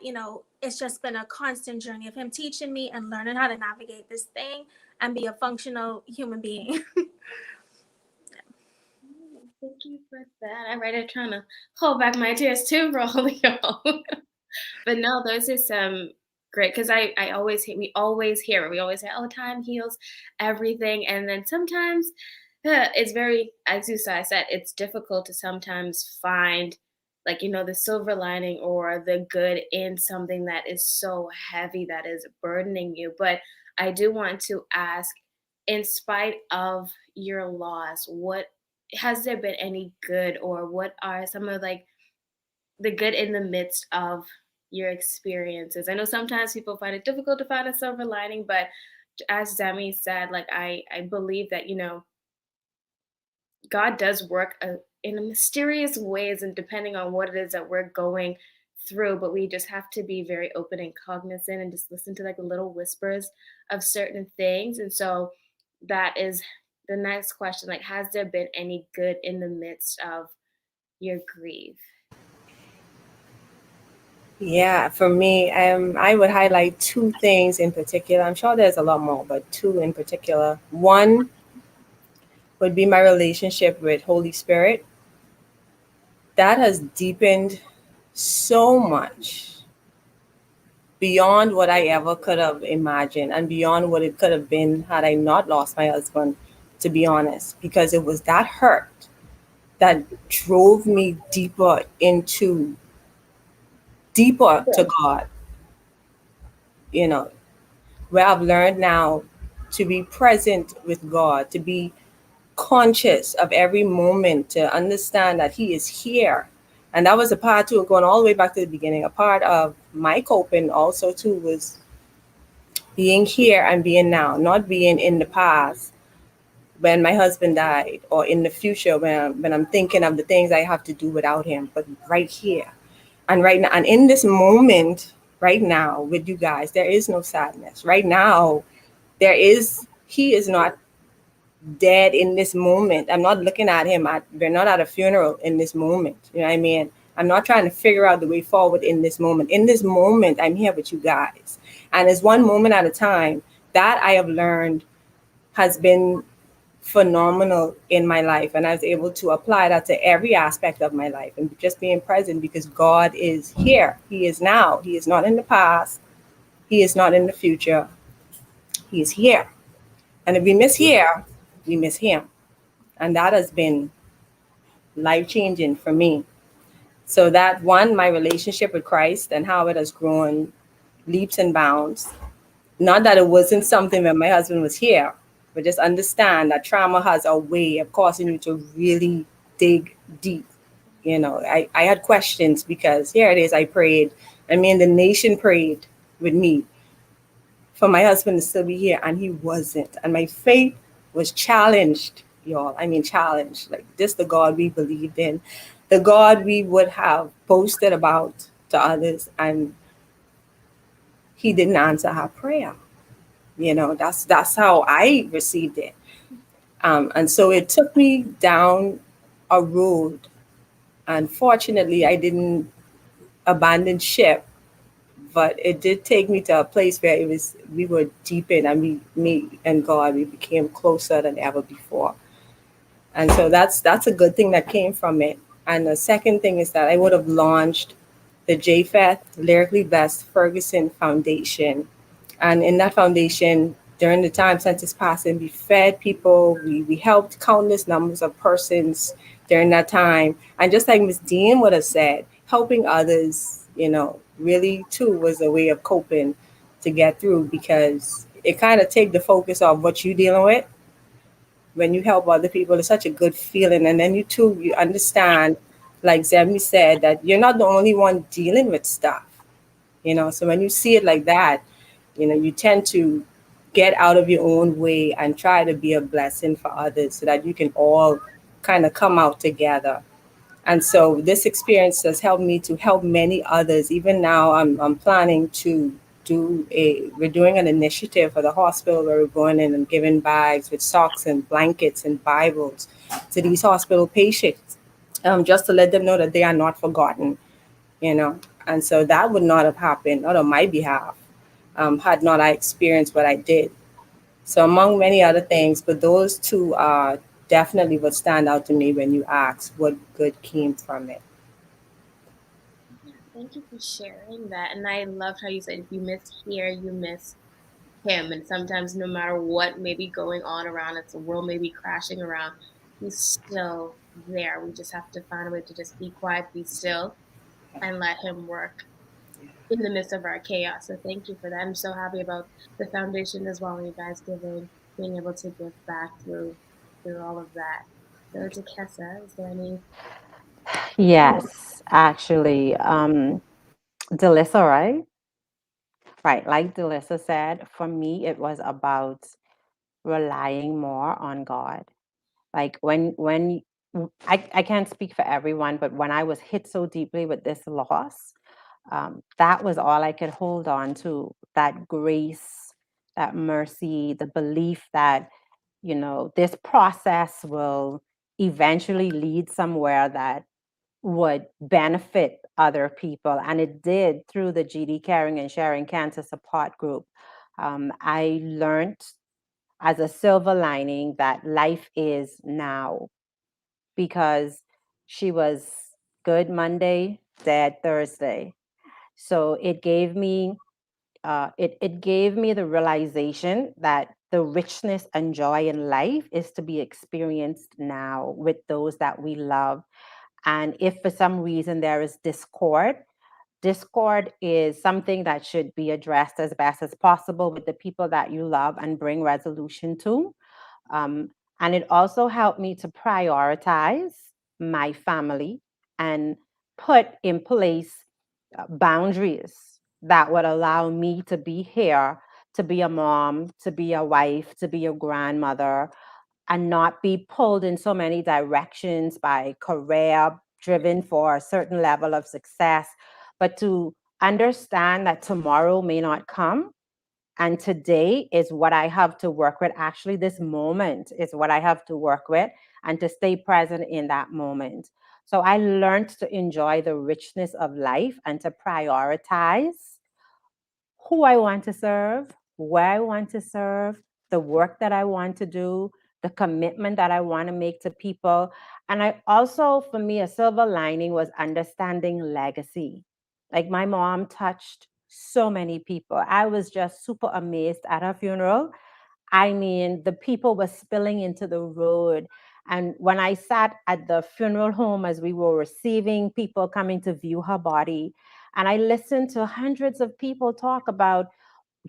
it's just been a constant journey of him teaching me and learning how to navigate this thing and be a functional human being. Thank you for that. I'm ready trying to hold back my tears too, Rolio. But no, those are some great, because we always hear it. We always say, oh, time heals everything. And then sometimes it's very, as you said, it's difficult to sometimes find, like, the silver lining or the good in something that is so heavy, that is burdening you. But I do want to ask, in spite of your loss, what has there been any good, or what are some of like the good in the midst of your experiences? I know sometimes people find it difficult to find a silver lining, but as Zemi said, like, I believe that, God does work in mysterious ways, and depending on what it is that we're going through, but we just have to be very open and cognizant and just listen to like the little whispers of certain things. And so that is the next question. Like, has there been any good in the midst of your grief? Yeah, for me, I would highlight two things in particular. I'm sure there's a lot more, but two in particular. One would be my relationship with Holy Spirit. That has deepened so much beyond what I ever could have imagined, and beyond what it could have been had I not lost my husband, to be honest, because it was that hurt that drove me deeper to God, where I've learned now to be present with God, to be conscious of every moment, to understand that he is here. And that was a part too, going all the way back to the beginning. A part of my coping also too was being here and being now, not being in the past when my husband died, or in the future when I'm thinking of the things I have to do without him, but right here and right now, and in this moment right now with you guys, there is no sadness. Right now, he is not dead in this moment. I'm not looking at him. We're not at a funeral in this moment. You know what I mean? I'm not trying to figure out the way forward in this moment. In this moment, I'm here with you guys. And it's one moment at a time. That I have learned has been phenomenal in my life. And I was able to apply that to every aspect of my life, and just being present, because God is here. He is now. He is not in the past. He is not in the future. He is here. And if we miss here, we miss him. And that has been life-changing for me. So that one, my relationship with Christ and how it has grown leaps and bounds. Not that it wasn't something when my husband was here, but just understand that trauma has a way of causing you to really dig deep. I had questions, because here it is, I prayed. I mean, the nation prayed with me for my husband to still be here, and he wasn't. And my faith was challenged, y'all. I mean, challenged. Like, this the God we believed in, the God we would have boasted about to others, and he didn't answer our prayer. That's how I received it. And so it took me down a road. Unfortunately, I didn't abandon ship but it did take me to a place where we were deep in, and me and God, we became closer than ever before. And so that's a good thing that came from it. And the second thing is that I would have launched the JFET Lyrically Blessed Ferguson Foundation. And in that foundation, during the time since its passing, we fed people, we helped countless numbers of persons during that time. And just like Miss Dean would have said, helping others, really too was a way of coping to get through, because it kind of take the focus off what you're dealing with. When you help other people, it's such a good feeling. And then you understand, like Zemi said, that you're not the only one dealing with stuff. So when you see it like that, you tend to get out of your own way and try to be a blessing for others, so that you can all kind of come out together. And so this experience has helped me to help many others. Even now, I'm planning to we're doing an initiative for the hospital where we're going in and giving bags with socks and blankets and Bibles to these hospital patients, just to let them know that they are not forgotten, you know. And so that would not have happened, not on my behalf, had not I experienced what I did. So among many other things, but those two are definitely what stand out to me when you ask what good came from it. Yeah, thank you for sharing that. And I loved how you said if you miss here, you miss him. And sometimes, no matter what may be going on around us, the world may be crashing around, he's still there. We just have to find a way to just be quiet, be still, and let him work in the midst of our chaos. So thank you for that. I'm so happy about the foundation as well, and you guys being able to give back through all of that. So Duquesa, is there any? Yes, actually, Delissa, right? Right, like Delissa said, for me, it was about relying more on God. Like I can't speak for everyone, but when I was hit so deeply with this loss, that was all I could hold on to, that grace, that mercy, the belief that, this process will eventually lead somewhere that would benefit other people. And it did through the GD Caring and Sharing Cancer Support Group. I learned as a silver lining that life is now, because she was good Monday, dead Thursday. So it gave me the realization that the richness and joy in life is to be experienced now with those that we love. And if for some reason there is discord is something that should be addressed as best as possible with the people that you love and bring resolution to. Um, and it also helped me to prioritize my family and put in place boundaries that would allow me to be here, to be a mom, to be a wife, to be a grandmother, and not be pulled in so many directions by career driven for a certain level of success, but to understand that tomorrow may not come, and today is what I have to work with. Actually, this moment is what I have to work with, and to stay present in that moment. So I learned to enjoy the richness of life and to prioritize who I want to serve, where I want to serve, the work that I want to do, the commitment that I want to make to people. And I also, for me, a silver lining was understanding legacy. Like my mom touched so many people. I was just super amazed at her funeral. I mean, the people were spilling into the road. And when I sat at the funeral home as we were receiving people coming to view her body, and I listened to hundreds of people talk about,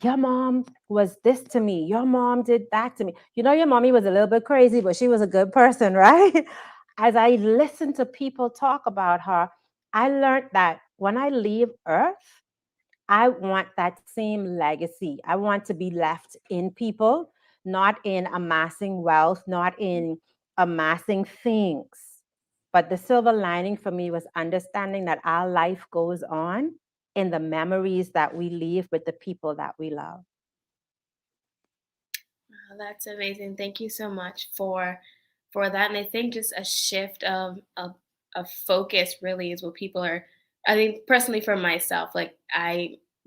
your mom was this to me, your mom did that to me. Your mommy was a little bit crazy, but she was a good person, right? As I listened to people talk about her, I learned that when I leave Earth, I want that same legacy. I want to be left in people, not in amassing wealth, not in amassing things. But the silver lining for me was understanding that our life goes on in the memories that we leave with the people that we love. Wow, that's amazing. Thank you so much for that. And I think just a shift of focus really is what people are. I think personally for myself, like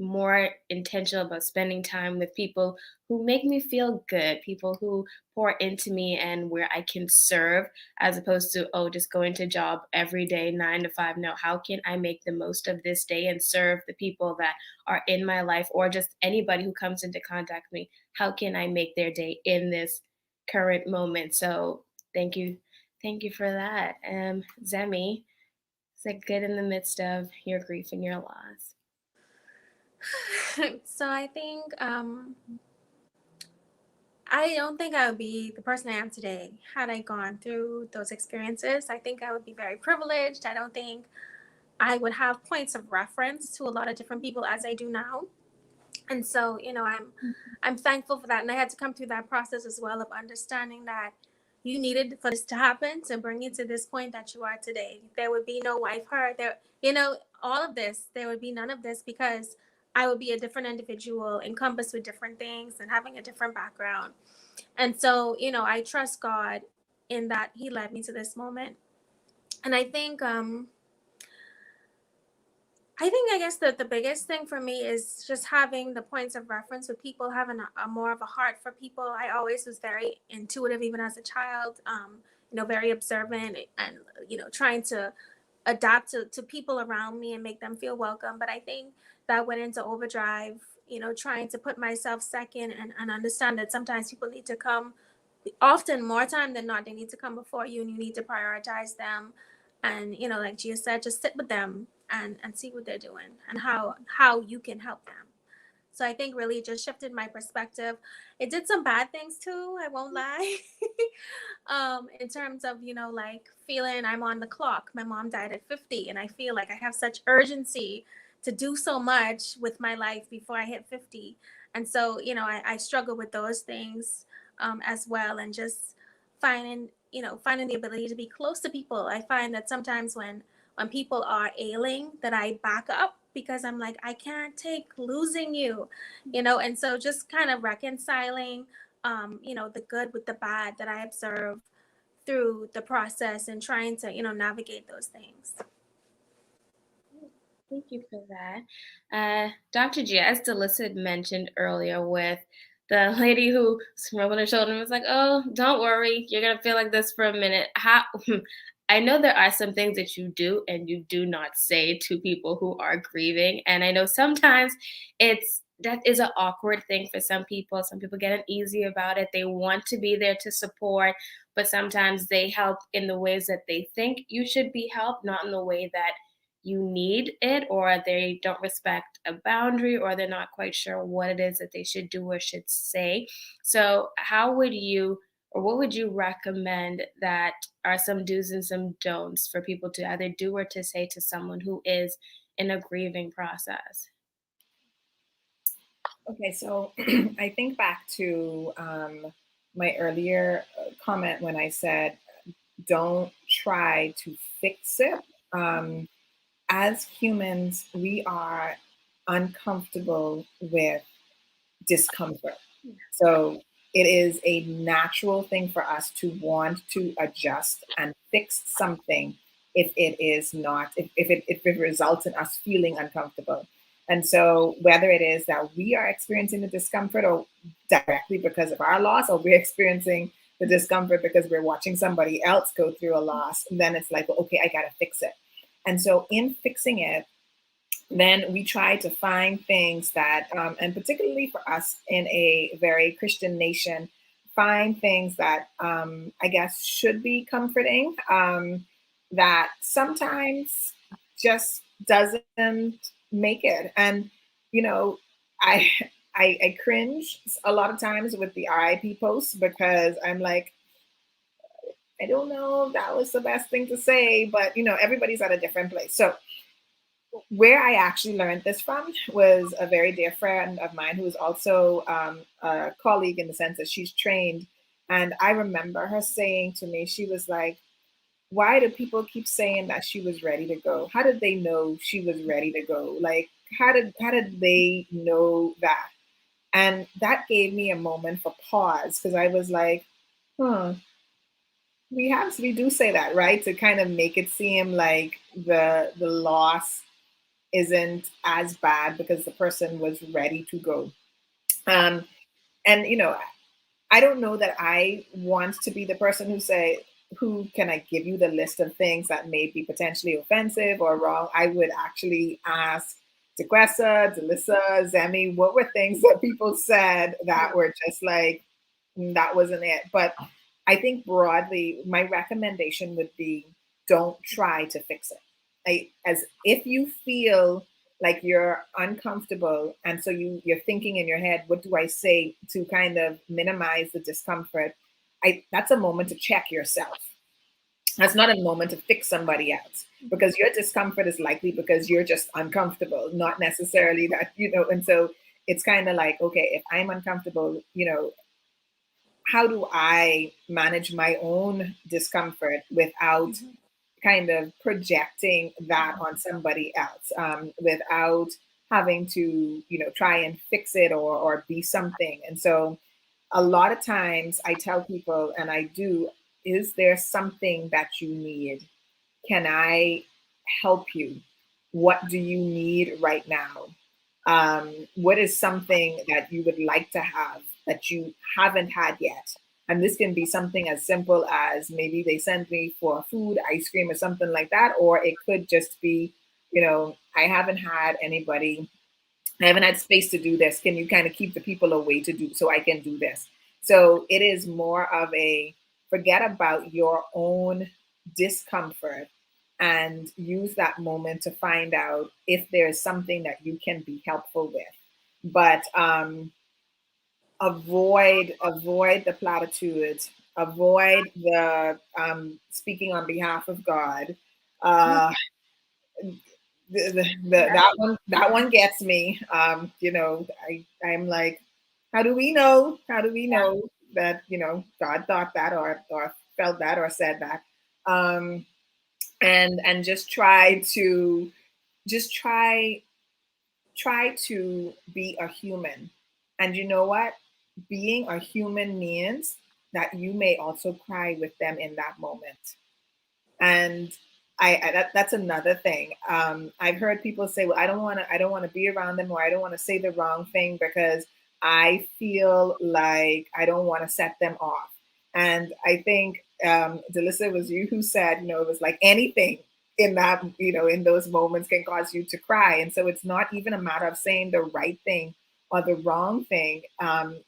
more intentional about spending time with people who make me feel good, people who pour into me and where I can serve, as opposed to, oh, just going to job every day, 9 to 5. No, how can I make the most of this day and serve the people that are in my life, or just anybody who comes into contact with me? How can I make their day in this current moment? So thank you. Thank you for that. Zemi, is it good in the midst of your grief and your loss? So I think I don't think I would be the person I am today had I gone through those experiences. I think I would be very privileged. I don't think I would have points of reference to a lot of different people as I do now. And so, I'm thankful for that. And I had to come through that process as well of understanding that you needed for this to happen to bring you to this point that you are today. There would be no wife hurt. All of this, there would be none of this because I would be a different individual, encompassed with different things and having a different background. And so, I trust God in that He led me to this moment. And I guess that the biggest thing for me is just having the points of reference with people, having a more of a heart for people. I always was very intuitive, even as a child, very observant and, trying to adapt to people around me and make them feel welcome. But I think that went into overdrive, trying to put myself second and understand that sometimes people need to come, often more time than not, they need to come before you and you need to prioritize them. And, like Gia said, just sit with them and see what they're doing and how you can help them. So I think really just shifted my perspective. It did some bad things too, I won't lie. In terms of, like feeling I'm on the clock. My mom died at 50 and I feel like I have such urgency to do so much with my life before I hit 50. And so, I struggle with those things as well, and just finding the ability to be close to people. I find that sometimes when people are ailing, that I back up because I'm like, I can't take losing you, and so just kind of reconciling, the good with the bad that I observe through the process and trying to, navigate those things. Thank you for that. Dr. G, as Delisa had mentioned earlier, with the lady who was rubbing her shoulder and was like, oh, don't worry, you're going to feel like this for a minute. I know there are some things that you do and you do not say to people who are grieving. And I know sometimes that is an awkward thing for some people. Some people get uneasy about it. They want to be there to support, but sometimes they help in the ways that they think you should be helped, not in the way that you need it, or they don't respect a boundary, or they're not quite sure what it is that they should do or should say. So how would you, or what would you recommend that are some do's and some don'ts for people to either do or to say to someone who is in a grieving process? Okay, so I think back to my earlier comment when I said, don't try to fix it. As humans, we are uncomfortable with discomfort. So it is a natural thing for us to want to adjust and fix something if it is not, if it results in us feeling uncomfortable. And so whether it is that we are experiencing the discomfort or directly because of our loss, or we're experiencing the discomfort because we're watching somebody else go through a loss, then it's like, okay, I got to fix it. And so in fixing it, then we try to find things that, and particularly for us in a very Christian nation, find things that I guess should be comforting, that sometimes just doesn't make it. And, I, I cringe a lot of times with the RIP posts because I'm like, I don't know if that was the best thing to say, but everybody's at a different place. So where I actually learned this from was a very dear friend of mine who is also a colleague in the sense that she's trained. And I remember her saying to me, she was like, why do people keep saying that she was ready to go? How did they know she was ready to go? Like, how did they know that? And that gave me a moment for pause because I was like, we do say that, right? To kind of make it seem like the loss isn't as bad because the person was ready to go. Um, and I don't know that I want to be the person who can I give you the list of things that may be potentially offensive or wrong. I would actually ask Duquesa, Delisa, Zemi, what were things that people said that were just like, that wasn't it. But I think broadly, my recommendation would be don't try to fix it. As if you feel like you're uncomfortable and so you're thinking in your head, what do I say to kind of minimize the discomfort? That's a moment to check yourself. That's not a moment to fix somebody else, because your discomfort is likely because you're just uncomfortable, not necessarily that, and so it's kind of like, okay, if I'm uncomfortable, how do I manage my own discomfort without kind of projecting that on somebody else, without having to, try and fix it or be something. And so a lot of times I tell people, and I do, is there something that you need? Can I help you? What do you need right now? What is something that you would like to have that you haven't had yet? And this can be something as simple as maybe they sent me for food, ice cream, or something like that. Or it could just be, I haven't had anybody, I haven't had space to do this. Can you kind of keep the people away to do so I can do this? So it is more of a forget about your own discomfort and use that moment to find out if there's something that you can be helpful with. But avoid the platitudes, avoid the speaking on behalf of God. Uh, that one gets me. I'm like, how do we know? How do we know that God thought that or felt that or said that? And just try to be a human. And you know what? Being a human means that you may also cry with them in that moment. And that's another thing. I've heard people say, "Well, I don't want to be around them, or I don't want to say the wrong thing because I feel like I don't want to set them off." And I think Delissa, was you who said, it was like anything in that, in those moments can cause you to cry. And so it's not even a matter of saying the right thing or the wrong thing.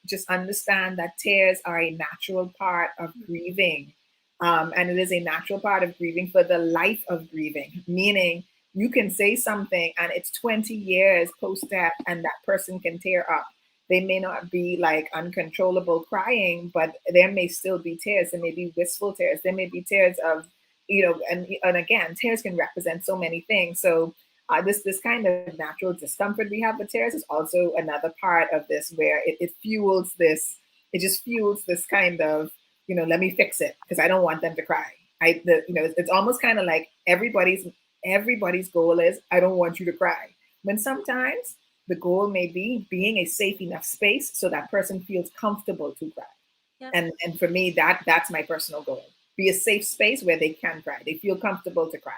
Just understand that tears are a natural part of grieving. And it is a natural part of grieving for the life of grieving, meaning you can say something and it's 20 years post death and that person can tear up. They may not be like uncontrollable crying, but there may still be tears. There may be wistful tears. There may be tears of, and again, tears can represent so many things. So this kind of natural discomfort we have with tears is also another part of this where it fuels this. It just fuels this kind of, let me fix it because I don't want them to cry. It's almost kind of like everybody's goal is I don't want you to cry. When sometimes the goal may be being a safe enough space so that person feels comfortable to cry. Yep. And for me, that's my personal goal. Be a safe space where they can cry. They feel comfortable to cry.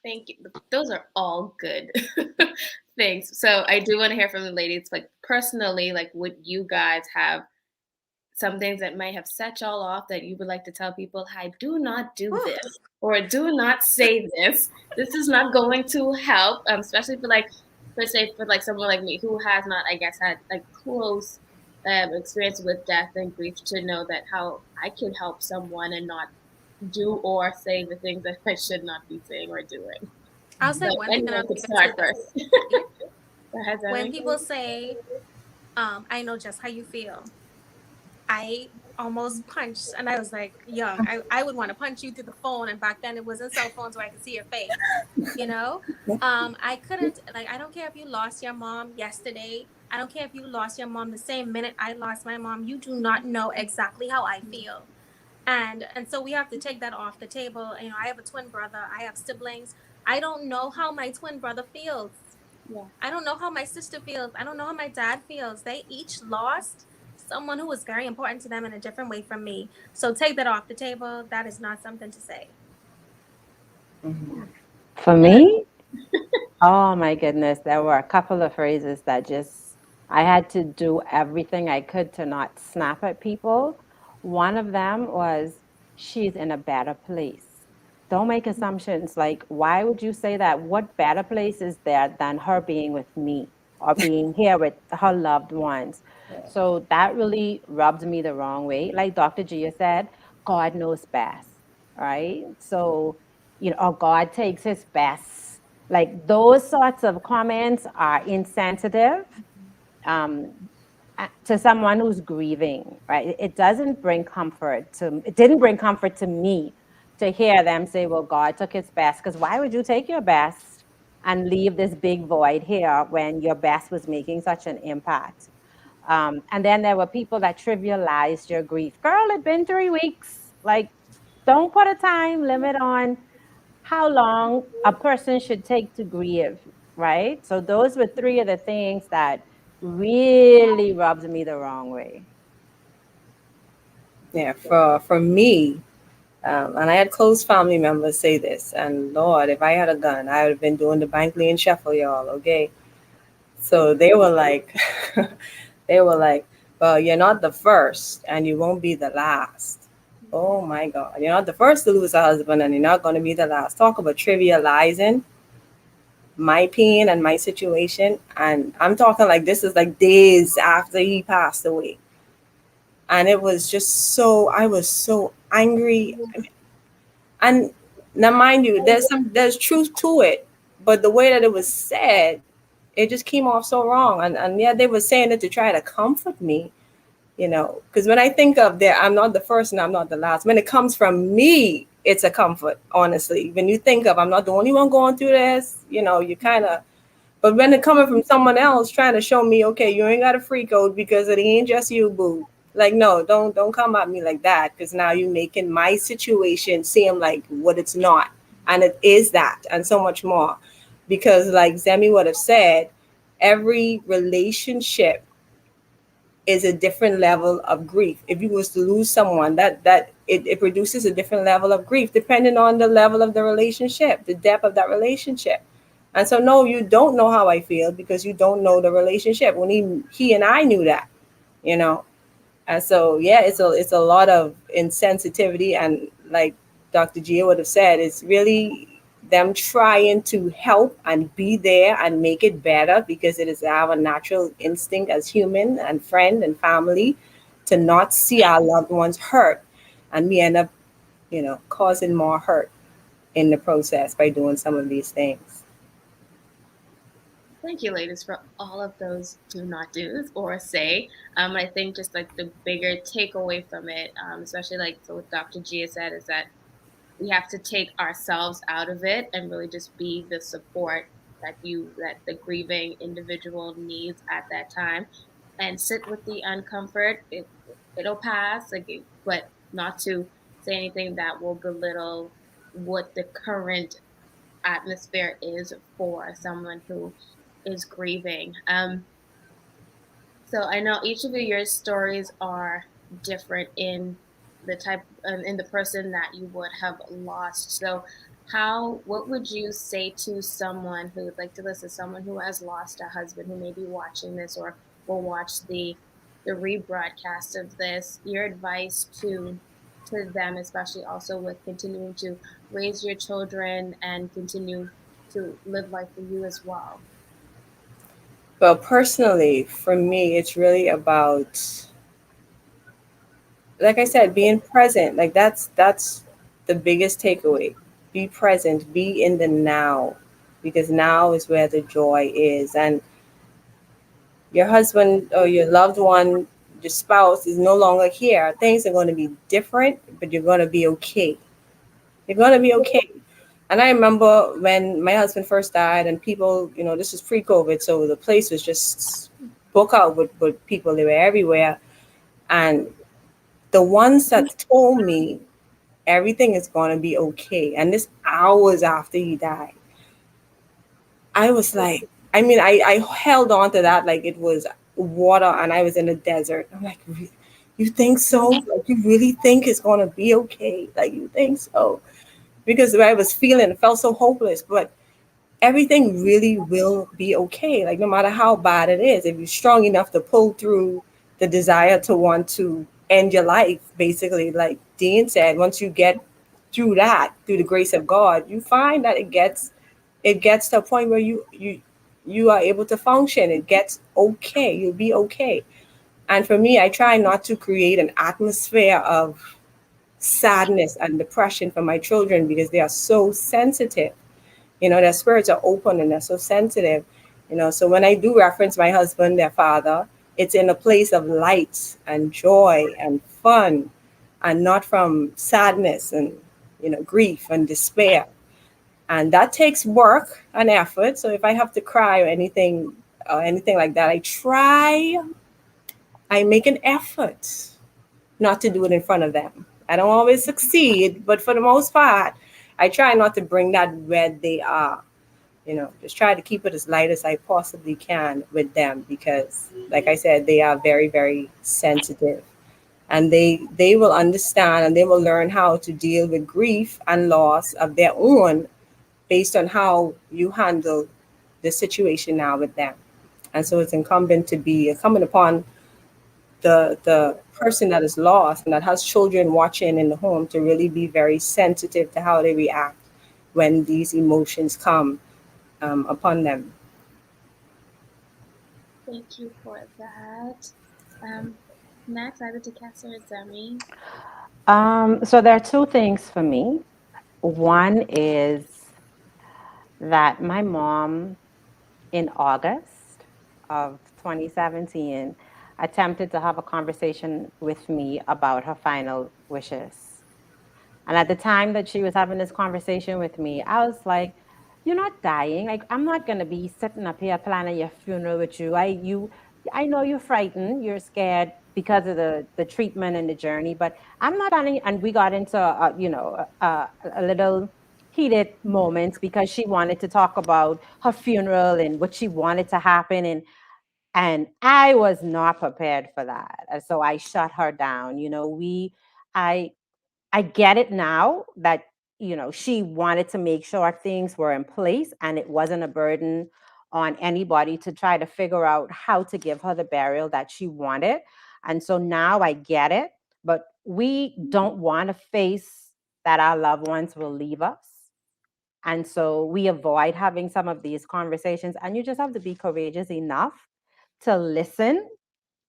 Thank you. Those are all good things. So I do want to hear from the ladies, like personally, like would you guys have some things that might have set y'all off that you would like to tell people, "Hi, do not do this," or "Do not say this. This is not going to help," especially for for someone like me who has not, I guess, had like close experience with death and grief, to know that how I can help someone and not do or say the things that I should not be saying or doing. I'll say So one thing, and anyone I'll could give it start to first. Go ahead, when Zemi. people say, "I know just how you feel," I almost punched, and I was like young. I would want to punch you through the phone, and back then it wasn't cell phones where I could see your face. I couldn't, like, I don't care if you lost your mom yesterday. I don't care if you lost your mom the same minute I lost my mom. You do not know exactly how I feel. And so we have to take that off the table. I have a twin brother. I have siblings. I don't know how my twin brother feels. Yeah. I don't know how my sister feels. I don't know how my dad feels. They each lost someone who was very important to them in a different way from me. So take that off the table. That is not something to say. For me, Oh my goodness, there were a couple of phrases that just, I had to do everything I could to not snap at people. One of them was, she's in a better place. Don't make assumptions. Like, why would you say that? What better place is there than her being with me or being here with her loved ones? So that really rubbed me the wrong way. Like Dr. Gia said, God knows best, right? So, or God takes his best. Like those sorts of comments are insensitive, um, to someone who's grieving, right? It doesn't bring comfort to, it didn't bring comfort to me to hear them say, well, God took his best. Because why would you take your best and leave this big void here when your best was making such an impact? And then there were people that trivialized your grief. Girl, it's been 3 weeks. Like, don't put a time limit on how long a person should take to grieve, right? So those were three of the things that really rubbed me the wrong way. Yeah, for me, and I had close family members say this, and Lord, if I had a gun, I would have been doing the bank lane shuffle, y'all. Okay, so they were like, they were like, well, you're not the first, and you won't be the last. Oh my God, you're not the first to lose a husband, and you're not going to be the last. Talk about trivializing my pain and my situation, and I'm talking like this is like days after he passed away, and it was just so I was so angry. And now, mind you, there's truth to it, but the way that it was said, it just came off so wrong. And yeah, they were saying it to try to comfort me, because when I think of that, I'm not the first and I'm not the last. When it comes from me, it's a comfort, honestly. When you think of I'm not the only one going through this, you kind of. But when it coming from someone else trying to show me, okay, you ain't got a free code because it ain't just you, boo. Like, no, don't come at me like that, because now you're making my situation seem like what it's not, and it is that, and so much more. Because, like Zemi would have said, every relationship is a different level of grief. If you was to lose someone, it produces a different level of grief depending on the level of the relationship, the depth of that relationship. And so, no, you don't know how I feel because you don't know the relationship. When he and I knew that, you know. And so, yeah, it's a lot of insensitivity, and like Dr. Gia would have said, it's really them trying to help and be there and make it better, because it is our natural instinct as human and friend and family to not see our loved ones hurt, and we end up, causing more hurt in the process by doing some of these things. Thank you, ladies, for all of those do not do's or say. I think just like the bigger takeaway from it, especially like so what Dr. Gia said, is that we have to take ourselves out of it and really just be the support that the grieving individual needs at that time, and sit with the uncomfort. It'll pass, but not to say anything that will belittle what the current atmosphere is for someone who is grieving. So I know each of your stories are different in the type in the person that you would have lost. So what would you say to someone who would like to listen, someone who has lost a husband, who may be watching this or will watch the rebroadcast of this? Your advice to them, especially also with continuing to raise your children and continue to live life for you as well. Well, personally, for me, it's really about, like I said, being present. Like that's the biggest takeaway. Be present, be in the now, because now is where the joy is. And your husband or your loved one, your spouse is no longer here. Things are going to be different, but you're going to be okay. You're going to be okay. And I remember when my husband first died, and people, this was pre-COVID, so the place was just booked out with people. They were everywhere. And the ones that told me everything is going to be okay, and this hours after he died, I was like, I mean, I held on to that like it was water and I was in a desert. I'm like, you think so? Like, you really think it's going to be okay? Like, you think so? Because I was feeling, it felt so hopeless. But everything really will be okay. Like, no matter how bad it is, if you're strong enough to pull through the desire to want to end your life, basically, like Dean said, once you get through that, through the grace of God, you find that it gets to a point where you are able to function. It gets okay. You'll be okay. And for me, I try not to create an atmosphere of sadness and depression for my children because they are so sensitive. Their spirits are open and they're so sensitive. So when I do reference my husband, their father, it's in a place of light and joy and fun, and not from sadness and grief and despair. And that takes work and effort. So if I have to cry or anything like that, I make an effort not to do it in front of them. I don't always succeed, but for the most part, I try not to bring that where they are. Just try to keep it as light as I possibly can with them because, like I said, they are very, very sensitive, and they will understand and they will learn how to deal with grief and loss of their own based on how you handle the situation now with them. And so it's incumbent upon the person that is lost and that has children watching in the home to really be very sensitive to how they react when these emotions come upon them. Thank you for that. Um, Next, either Duquesa or Zemi. So there are two things for me. One is that my mom in August of 2017 attempted to have a conversation with me about her final wishes. And at the time that she was having this conversation with me, I was like, "You're not dying. Like, I'm not gonna be sitting up here planning your funeral with you. I know you're frightened, you're scared because of the treatment and the journey, but I'm not planning." And we got into a little heated moments because she wanted to talk about her funeral and what she wanted to happen, and I was not prepared for that. And so I shut her down. I I get it now that she wanted to make sure things were in place and it wasn't a burden on anybody to try to figure out how to give her the burial that she wanted. And so now I get it, but we don't want to face that our loved ones will leave us. And so we avoid having some of these conversations, and you just have to be courageous enough to listen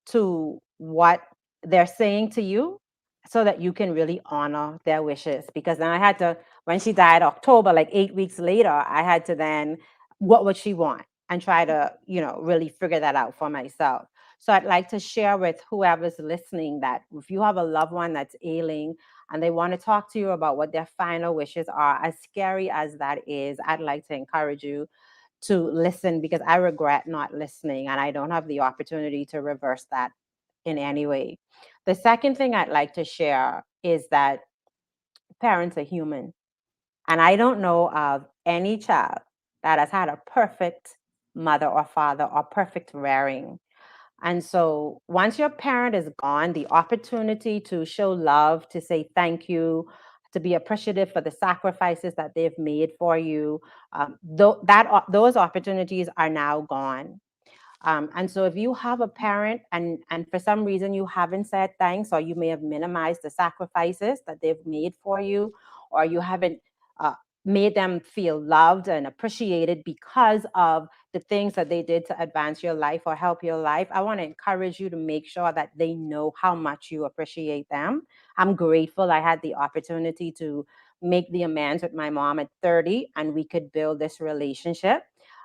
to what they're saying to you so that you can really honor their wishes. Because then I had to, when she died October, like 8 weeks later, I had to then, what would she want? And try to, really figure that out for myself. So I'd like to share with whoever's listening that if you have a loved one that's ailing and they want to talk to you about what their final wishes are, as scary as that is, I'd like to encourage you to listen because I regret not listening and I don't have the opportunity to reverse that in any way. The second thing I'd like to share is that parents are human. And I don't know of any child that has had a perfect mother or father or perfect rearing. And so once your parent is gone, the opportunity to show love, to say thank you, to be appreciative for the sacrifices that they've made for you, those opportunities are now gone. And so if you have a parent and for some reason you haven't said thanks, or you may have minimized the sacrifices that they've made for you, or you haven't uh, made them feel loved and appreciated because of the things that they did to advance your life or help your life, I want to encourage you to make sure that they know how much you appreciate them. I'm grateful I had the opportunity to make the amends with my mom at 30 and we could build this relationship.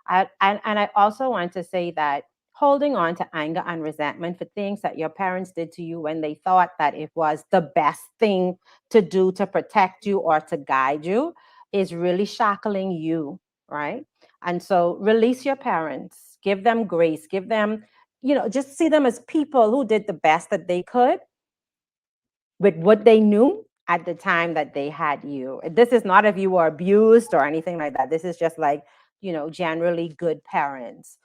And I also want to say that holding on to anger and resentment for things that your parents did to you when they thought that it was the best thing to do to protect you or to guide you is really shackling you, right? And so release your parents, give them grace, give them, just see them as people who did the best that they could with what they knew at the time that they had you. This is not if you were abused or anything like that. This is just like, generally good parents.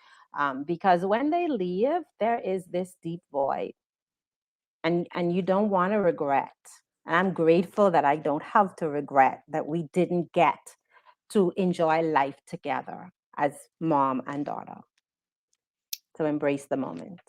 Because when they leave, there is this deep void, and you don't want to regret. And I'm grateful that I don't have to regret that we didn't get to enjoy life together as mom and daughter. To embrace the moment.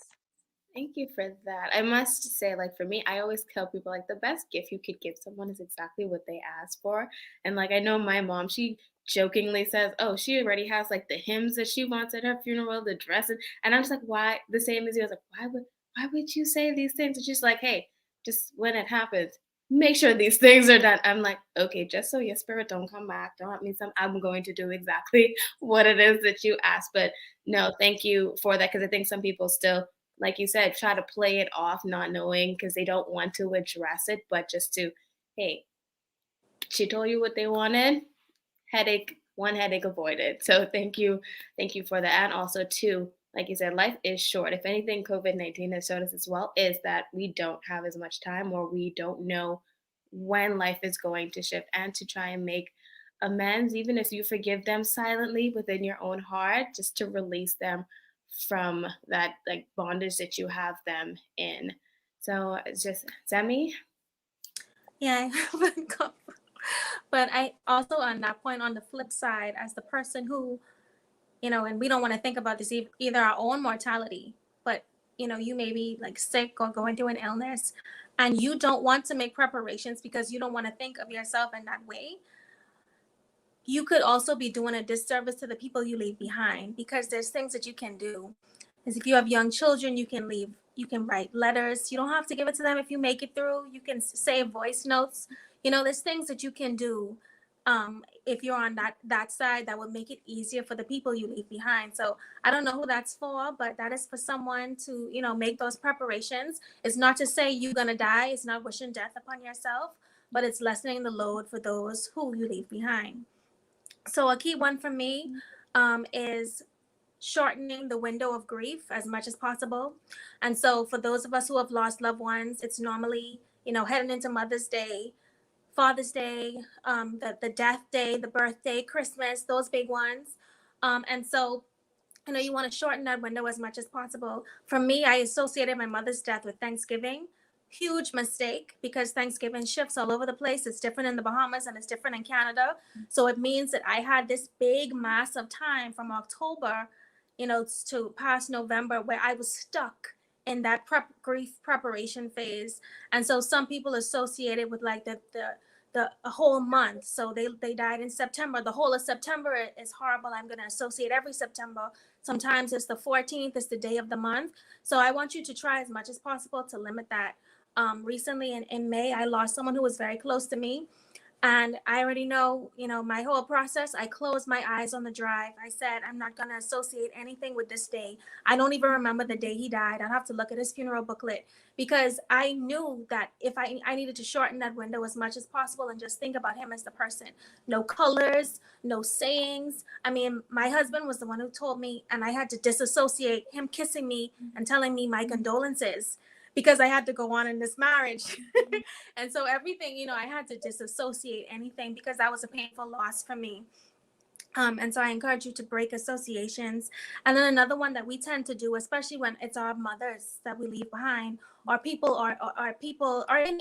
Thank you for that. I must say, like for me, I always tell people like the best gift you could give someone is exactly what they asked for. And like I know my mom, she jokingly says, "Oh, she already has like the hymns that she wants at her funeral, the dress," and I'm just like, "Why?" The same as you. I was like, "Why would you say these things?" And she's like, "Hey, just when it happens, make sure these things are done." I'm like, "Okay, just so your spirit don't come back, don't let me some. I'm going to do exactly what it is that you asked." But no, thank you for that because I think some people still like you said, try to play it off, not knowing because they don't want to address it, but just to, hey, she told you what they wanted, headache, one headache avoided. So thank you for that. And also too, like you said, life is short. If anything, COVID-19 has showed us as well, is that we don't have as much time or we don't know when life is going to shift and to try and make amends, even if you forgive them silently within your own heart, just to release them from that like bondage that you have them in. So it's just Zemi. Yeah, I have a couple. But I also, on that point, on the flip side, as the person who, and we don't want to think about this either our own mortality, but, you may be like sick or going through an illness and you don't want to make preparations because you don't want to think of yourself in that way. You could also be doing a disservice to the people you leave behind because there's things that you can do. As if you have young children, you can write letters. You don't have to give it to them if you make it through. You can save voice notes. There's things that you can do if you're on that side that would make it easier for the people you leave behind. So I don't know who that's for, but that is for someone to, make those preparations. It's not to say you're going to die. It's not wishing death upon yourself, but it's lessening the load for those who you leave behind. So a key one for me is shortening the window of grief as much as possible. And so for those of us who have lost loved ones, it's normally, heading into Mother's Day, Father's Day, the death day, the birthday, Christmas, those big ones. And so you want to shorten that window as much as possible. For me, I associated my mother's death with Thanksgiving. Huge mistake because Thanksgiving shifts all over the place. It's different in the Bahamas and it's different in Canada. So it means that I had this big mass of time from October, to past November where I was stuck in that grief preparation phase. And so some people associate it with like the a whole month. So they died in September. The whole of September is horrible. I'm going to associate every September. Sometimes it's the 14th, it's the day of the month. So I want you to try as much as possible to limit that. Recently in May, I lost someone who was very close to me. And I already know, my whole process. I closed my eyes on the drive. I said, I'm not going to associate anything with this day. I don't even remember the day he died. I'd have to look at his funeral booklet because I knew that if I needed to shorten that window as much as possible and just think about him as the person. No colors, no sayings. I mean, my husband was the one who told me, and I had to disassociate him kissing me and telling me my condolences because I had to go on in this marriage. And so everything, I had to disassociate anything because that was a painful loss for me. And so I encourage you to break associations. And then another one that we tend to do, especially when it's our mothers that we leave behind, or people, or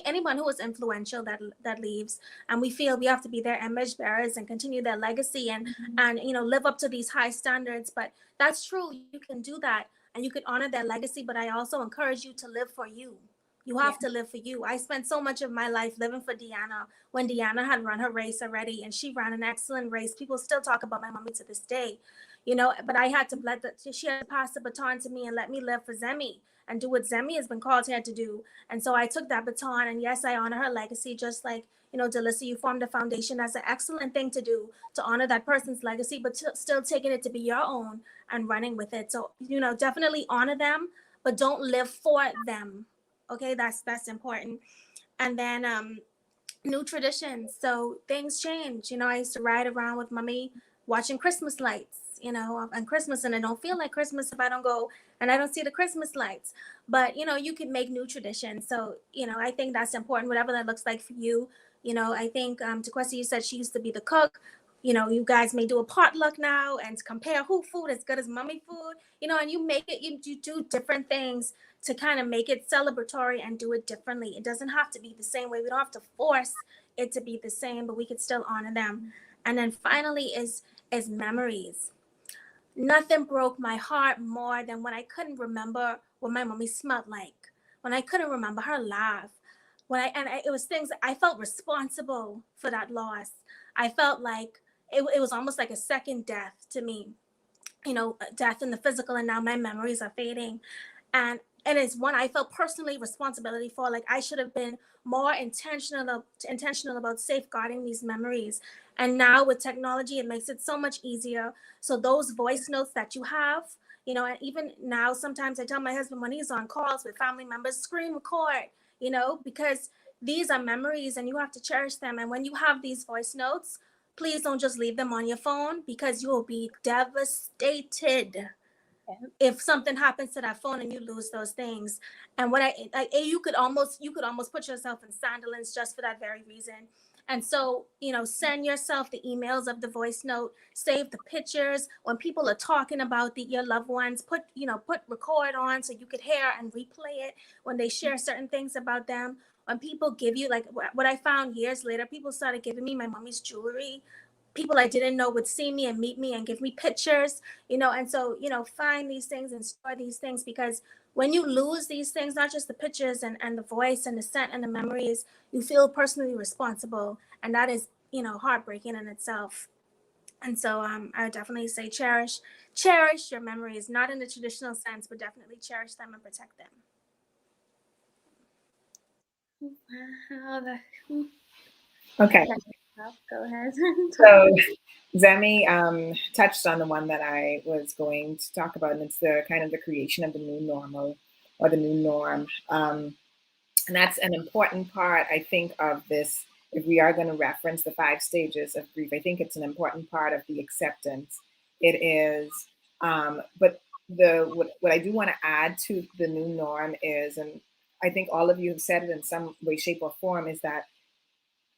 anyone who is influential that leaves, and we feel we have to be their image bearers and continue their legacy and live up to these high standards. But that's true. You can do that, and you can honor their legacy. But I also encourage you to live for you. You have to live for you. I spent so much of my life living for Deanna when Deanna had run her race already, and she ran an excellent race. People still talk about my mommy to this day, but I had to she had to pass the baton to me and let me live for Zemi and do what Zemi has been called here to do. And so I took that baton, and yes, I honor her legacy, just like, Delisa, you formed a foundation. That's an excellent thing to do, to honor that person's legacy, but still taking it to be your own and running with it. So, definitely honor them, but don't live for them. Okay, that's important. And then new traditions. So things change. I used to ride around with mommy watching Christmas lights, on Christmas, and I don't feel like Christmas if I don't go and I don't see the Christmas lights. But you can make new traditions. So I think that's important, whatever that looks like for you. I think Duquesa, you said she used to be the cook. You guys may do a potluck now and compare who food is good as mommy food. And you make it. You do different things to kind of make it celebratory and do it differently. It doesn't have to be the same way. We don't have to force it to be the same, but we could still honor them. And then finally is memories. Nothing broke my heart more than when I couldn't remember what my mommy smelled like, when I couldn't remember her laugh, it was things I felt responsible for that loss. I felt like it was almost like a second death to me, death in the physical, and now my memories are fading. And it's one I felt personally responsibility for. Like I should have been more intentional about safeguarding these memories. And now with technology, it makes it so much easier. So those voice notes that you have, and even now sometimes I tell my husband when he's on calls with family members, screen record, because these are memories and you have to cherish them. And when you have these voice notes, please don't just leave them on your phone, because you will be devastated if something happens to that phone and you lose those things. And you could almost put yourself in sandalins just for that very reason. And so, send yourself the emails of the voice note, save the pictures. When people are talking about your loved ones, put record on so you could hear and replay it when they share certain things about them. When people give you, like what I found years later, people started giving me my mommy's jewelry. People I didn't know would see me and meet me and give me pictures, and so, find these things and store these things, because when you lose these things, not just the pictures and the voice and the scent and the memories, you feel personally responsible, and that is, heartbreaking in itself. And so I would definitely say cherish your memories, not in the traditional sense, but definitely cherish them and protect them. Wow, Okay. go ahead. So Zemi touched on the one that I was going to talk about, and it's the kind of the creation of the new normal or the new norm. And that's an important part, I think, of this. If we are going to reference the 5 stages of grief, I think it's an important part of the acceptance. It is, but what I do want to add to the new norm is, and I think all of you have said it in some way, shape, or form, is that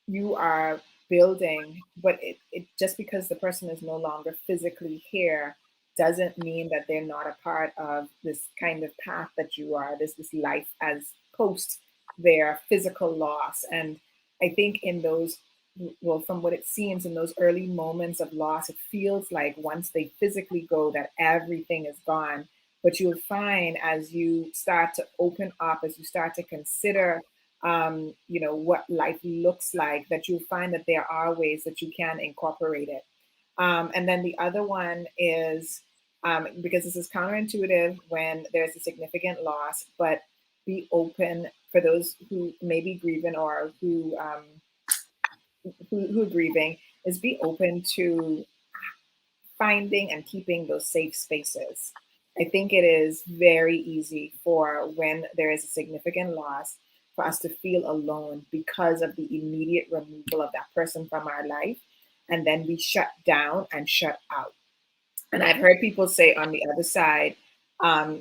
you are building, but it just because the person is no longer physically here doesn't mean that they're not a part of this kind of path that you are, this life as post their physical loss. And I think in those, well, from what it seems in those early moments of loss, it feels like once they physically go that everything is gone. But you'll find as you start to open up, as you start to consider what life looks like, that you'll find that there are ways that you can incorporate it. And then the other one is, because this is counterintuitive when there's a significant loss, but be open for those who may be grieving or who are grieving, is be open to finding and keeping those safe spaces. I think it is very easy for when there is a significant loss for us to feel alone because of the immediate removal of that person from our life. And then we shut down and shut out. And I've heard people say on the other side,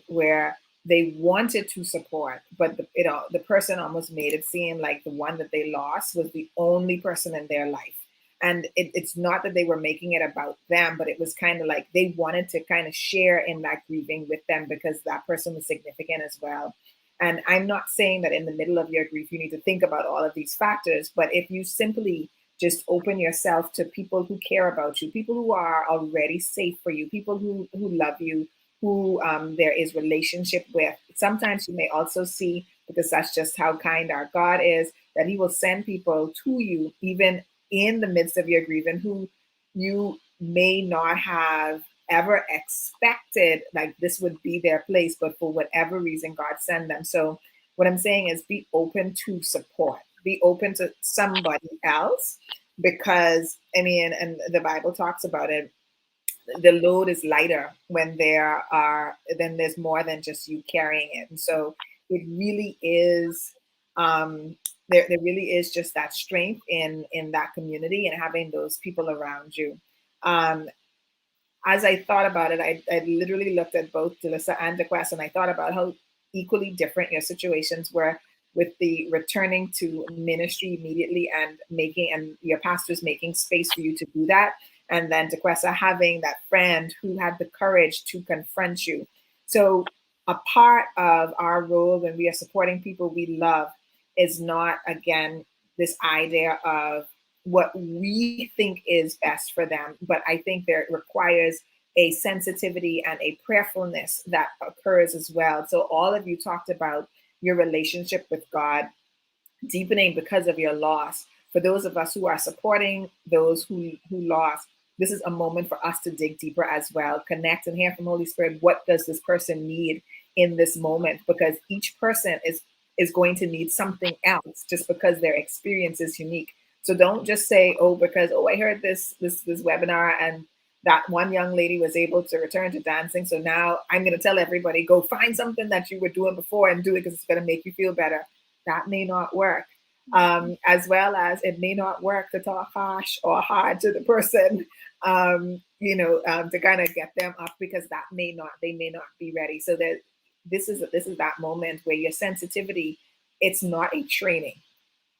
where they wanted to support, but the person almost made it seem like the one that they lost was the only person in their life. And it's not that they were making it about them, but it was kind of like they wanted to kind of share in that grieving with them because that person was significant as well. And I'm not saying that in the middle of your grief, you need to think about all of these factors, but if you simply just open yourself to people who care about you, people who are already safe for you, people who love you, who there is relationship with. Sometimes you may also see, because that's just how kind our God is, that he will send people to you, even in the midst of your grieving, who you may not have ever expected, like this would be their place, but for whatever reason, God send them. So what I'm saying is be open to support, be open to somebody else, because I mean, and the Bible talks about it, the load is lighter when then there's more than just you carrying it. And so it really is, there really is just that strength in that community and having those people around you. As I thought about it, I literally looked at both Delisa and Duquesa, and I thought about how equally different your situations were, with the returning to ministry immediately and your pastors making space for you to do that. And then Duquesa having that friend who had the courage to confront you. So a part of our role when we are supporting people we love is not, again, this idea of what we think is best for them. But I think there requires a sensitivity and a prayerfulness that occurs as well. So all of you talked about your relationship with God deepening because of your loss. For those of us who are supporting those who lost, this is a moment for us to dig deeper as well, connect and hear from Holy Spirit. What does this person need in this moment? Because each person is going to need something else just because their experience is unique. So don't just say, oh, because I heard this webinar and that one young lady was able to return to dancing. So now I'm going to tell everybody, go find something that you were doing before and do it because it's going to make you feel better. That may not work. As well as it may not work to talk harsh or hard to the person, to kind of get them up, because they may not be ready. So that this is that moment where your sensitivity, it's not a training.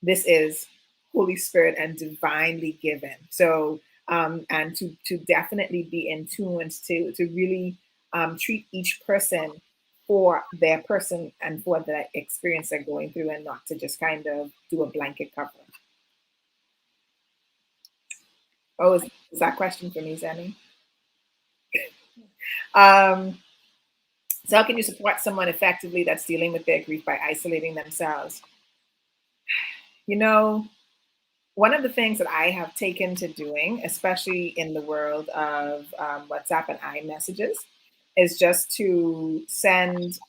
This is Holy Spirit and divinely given. So and to definitely be in tune to really treat each person for their person and for the experience they're going through, and not to just kind of do a blanket cover. Oh, is that question for me, Zemi? So how can you support someone effectively that's dealing with their grief by isolating themselves? One of the things that I have taken to doing, especially in the world of WhatsApp and iMessages, is just to send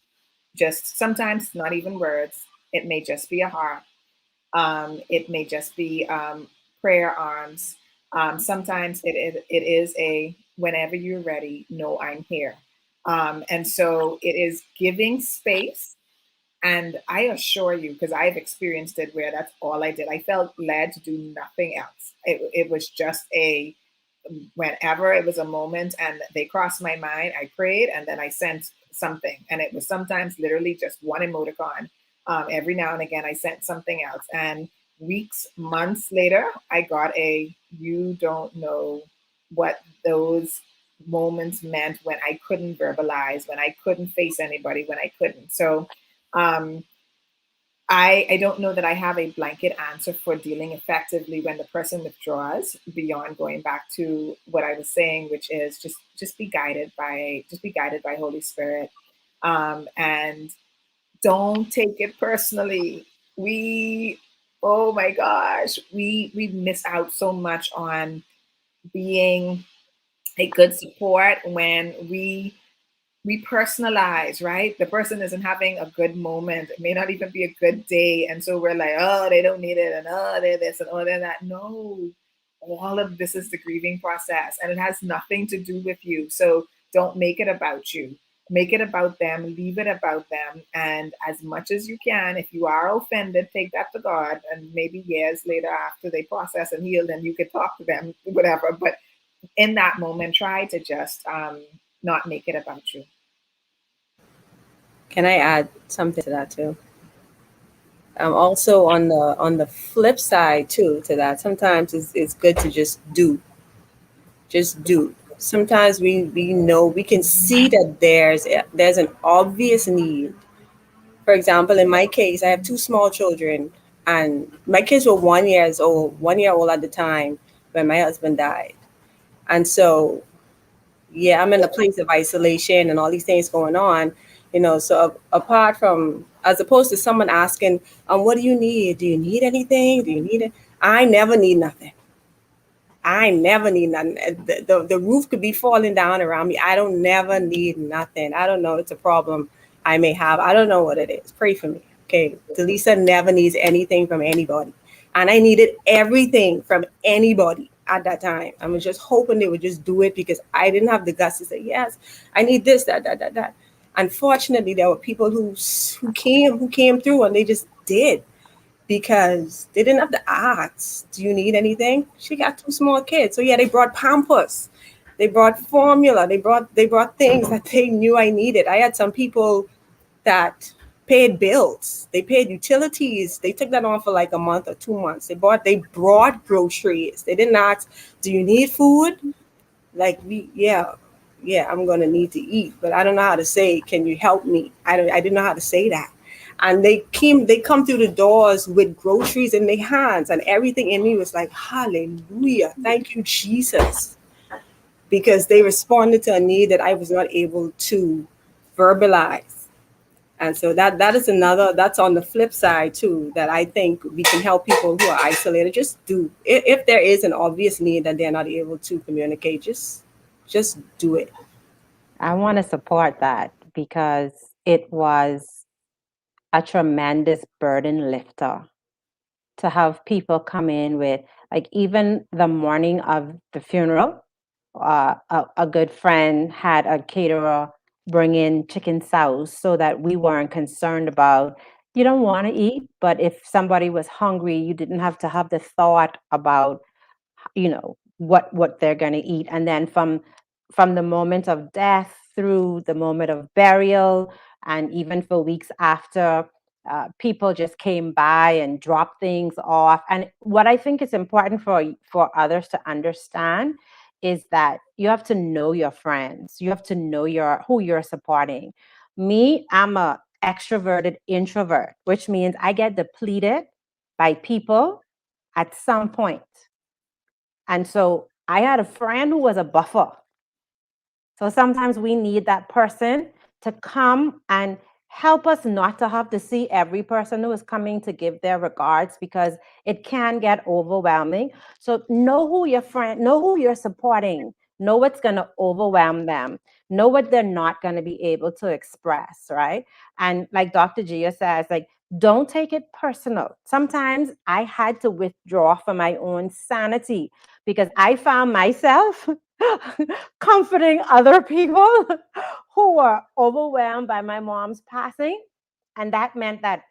sometimes not even words. It may just be a heart. It may just be prayer arms. Sometimes it is a whenever you're ready, know I'm here. And so it is giving space. And I assure you, because I've experienced it where that's all I did. I felt led to do nothing else. It was just whenever it was a moment and they crossed my mind, I prayed and then I sent something. And it was sometimes literally just one emoticon. Every now and again, I sent something else. And weeks, months later, I got you don't know what those moments meant when I couldn't verbalize, when I couldn't face anybody, when I couldn't. So I don't know that I have a blanket answer for dealing effectively when the person withdraws, beyond going back to what I was saying, which is just be guided by Holy Spirit, and don't take it personally. Oh my gosh, we miss out so much on being a good support when we personalize, right? The person isn't having a good moment. It may not even be a good day. And so we're like, oh, they don't need it. And oh, they're this and oh, they're that. No, all of this is the grieving process and it has nothing to do with you. So don't make it about you. Make it about them. Leave it about them. And as much as you can, if you are offended, take that to God. And maybe years later, after they process and heal, then you can talk to them, whatever. But in that moment, try to just not make it about you. Can I add something to that too? Also on the flip side too to that, sometimes it's good to just do. Sometimes we know, we can see that there's an obvious need. For example, in my case, I have two small children, and my kids were 1 year old at the time when my husband died. And so, yeah, I'm in a place of isolation and all these things going on, so apart from, as opposed to someone asking, what do you need? Do you need anything? Do you need it? I never need nothing. The roof could be falling down around me. I don't never need nothing. I don't know. It's a problem I may have. I don't know what it is. Pray for me. Okay. Delisa never needs anything from anybody. And I needed everything from anybody at that time. I was just hoping they would just do it because I didn't have the guts to say, yes, I need this, that. Unfortunately, there were people who came through and they just did, because they didn't have to ask, do you need anything? She got two small kids. So yeah, they brought Pampers, they brought formula, they brought things that they knew I needed. I had some people that paid bills, they paid utilities, they took that on for like a month or 2 months. They brought groceries. They didn't ask, do you need food? Like I'm gonna need to eat, but I don't know how to say, can you help me? I didn't know how to say that. And they come through the doors with groceries in their hands, and everything in me was like, hallelujah, thank you, Jesus. Because they responded to a need that I was not able to verbalize. And so that is another, that's on the flip side too, that I think we can help people who are isolated. Just do, if there is an obvious need that they're not able to communicate, just do it. I want to support that because it was a tremendous burden lifter to have people come in with, like, even the morning of the funeral, a good friend had a caterer bring in chicken sauce so that we weren't concerned about, you don't want to eat, but if somebody was hungry, you didn't have to have the thought about, what they're going to eat. And then from the moment of death through the moment of burial, and even for weeks after, people just came by and dropped things off. And what I think is important for others to understand is that you have to know your friends, you have to know who you're supporting. Me, I'm a extroverted introvert, which means I get depleted by people at some point. And so I had a friend who was a buffer. So sometimes we need that person to come and help us not to have to see every person who is coming to give their regards, because it can get overwhelming. So know who your friend, know who you're supporting, know what's going to overwhelm them, know what they're not going to be able to express, right? And like Dr. Gia says, like, don't take it personal. Sometimes I had to withdraw for my own sanity because I found myself comforting other people who were overwhelmed by my mom's passing. And that meant that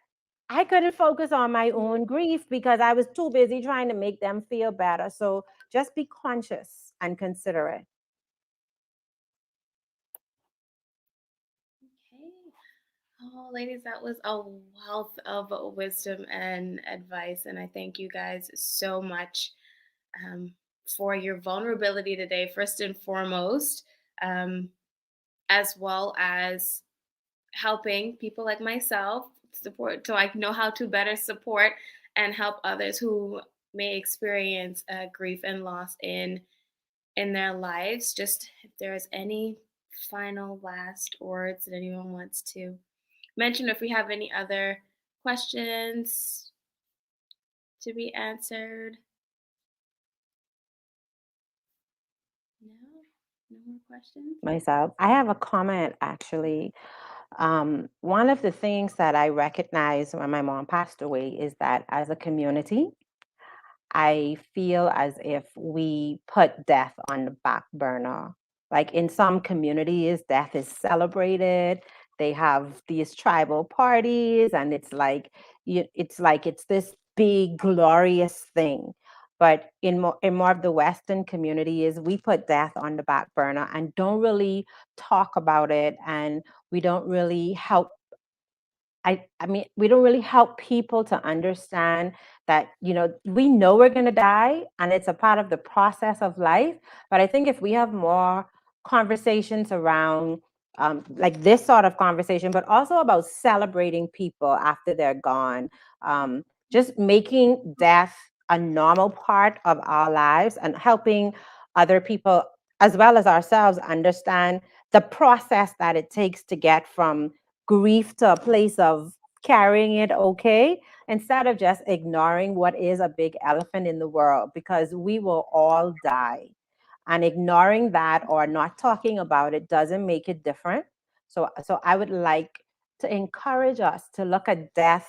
I couldn't focus on my own grief because I was too busy trying to make them feel better. So just be conscious and considerate. Okay. Oh, ladies, that was a wealth of wisdom and advice. And I thank you guys so much um, for your vulnerability today, first and foremost, um, as well as helping people like myself support, so I know how to better support and help others who may experience grief and loss in their lives. Just if there's any final last words that anyone wants to mention, if we have any other questions to be answered. No, no more questions. Myself, I have a comment actually. One of the things that I recognized when my mom passed away is that as a community, I feel as if we put death on the back burner. Like in some communities, death is celebrated. They have these tribal parties, and it's this big glorious thing. But in more of the Western communities, we put death on the back burner and don't really talk about it, and we don't really help. I mean, we don't really help people to understand that, we know we're going to die and it's a part of the process of life. But I think if we have more conversations around, like this sort of conversation, but also about celebrating people after they're gone, just making death a normal part of our lives and helping other people as well as ourselves understand the process that it takes to get from grief to a place of carrying it okay, instead of just ignoring what is a big elephant in the world, because we will all die. And ignoring that or not talking about it doesn't make it different. So I would like to encourage us to look at death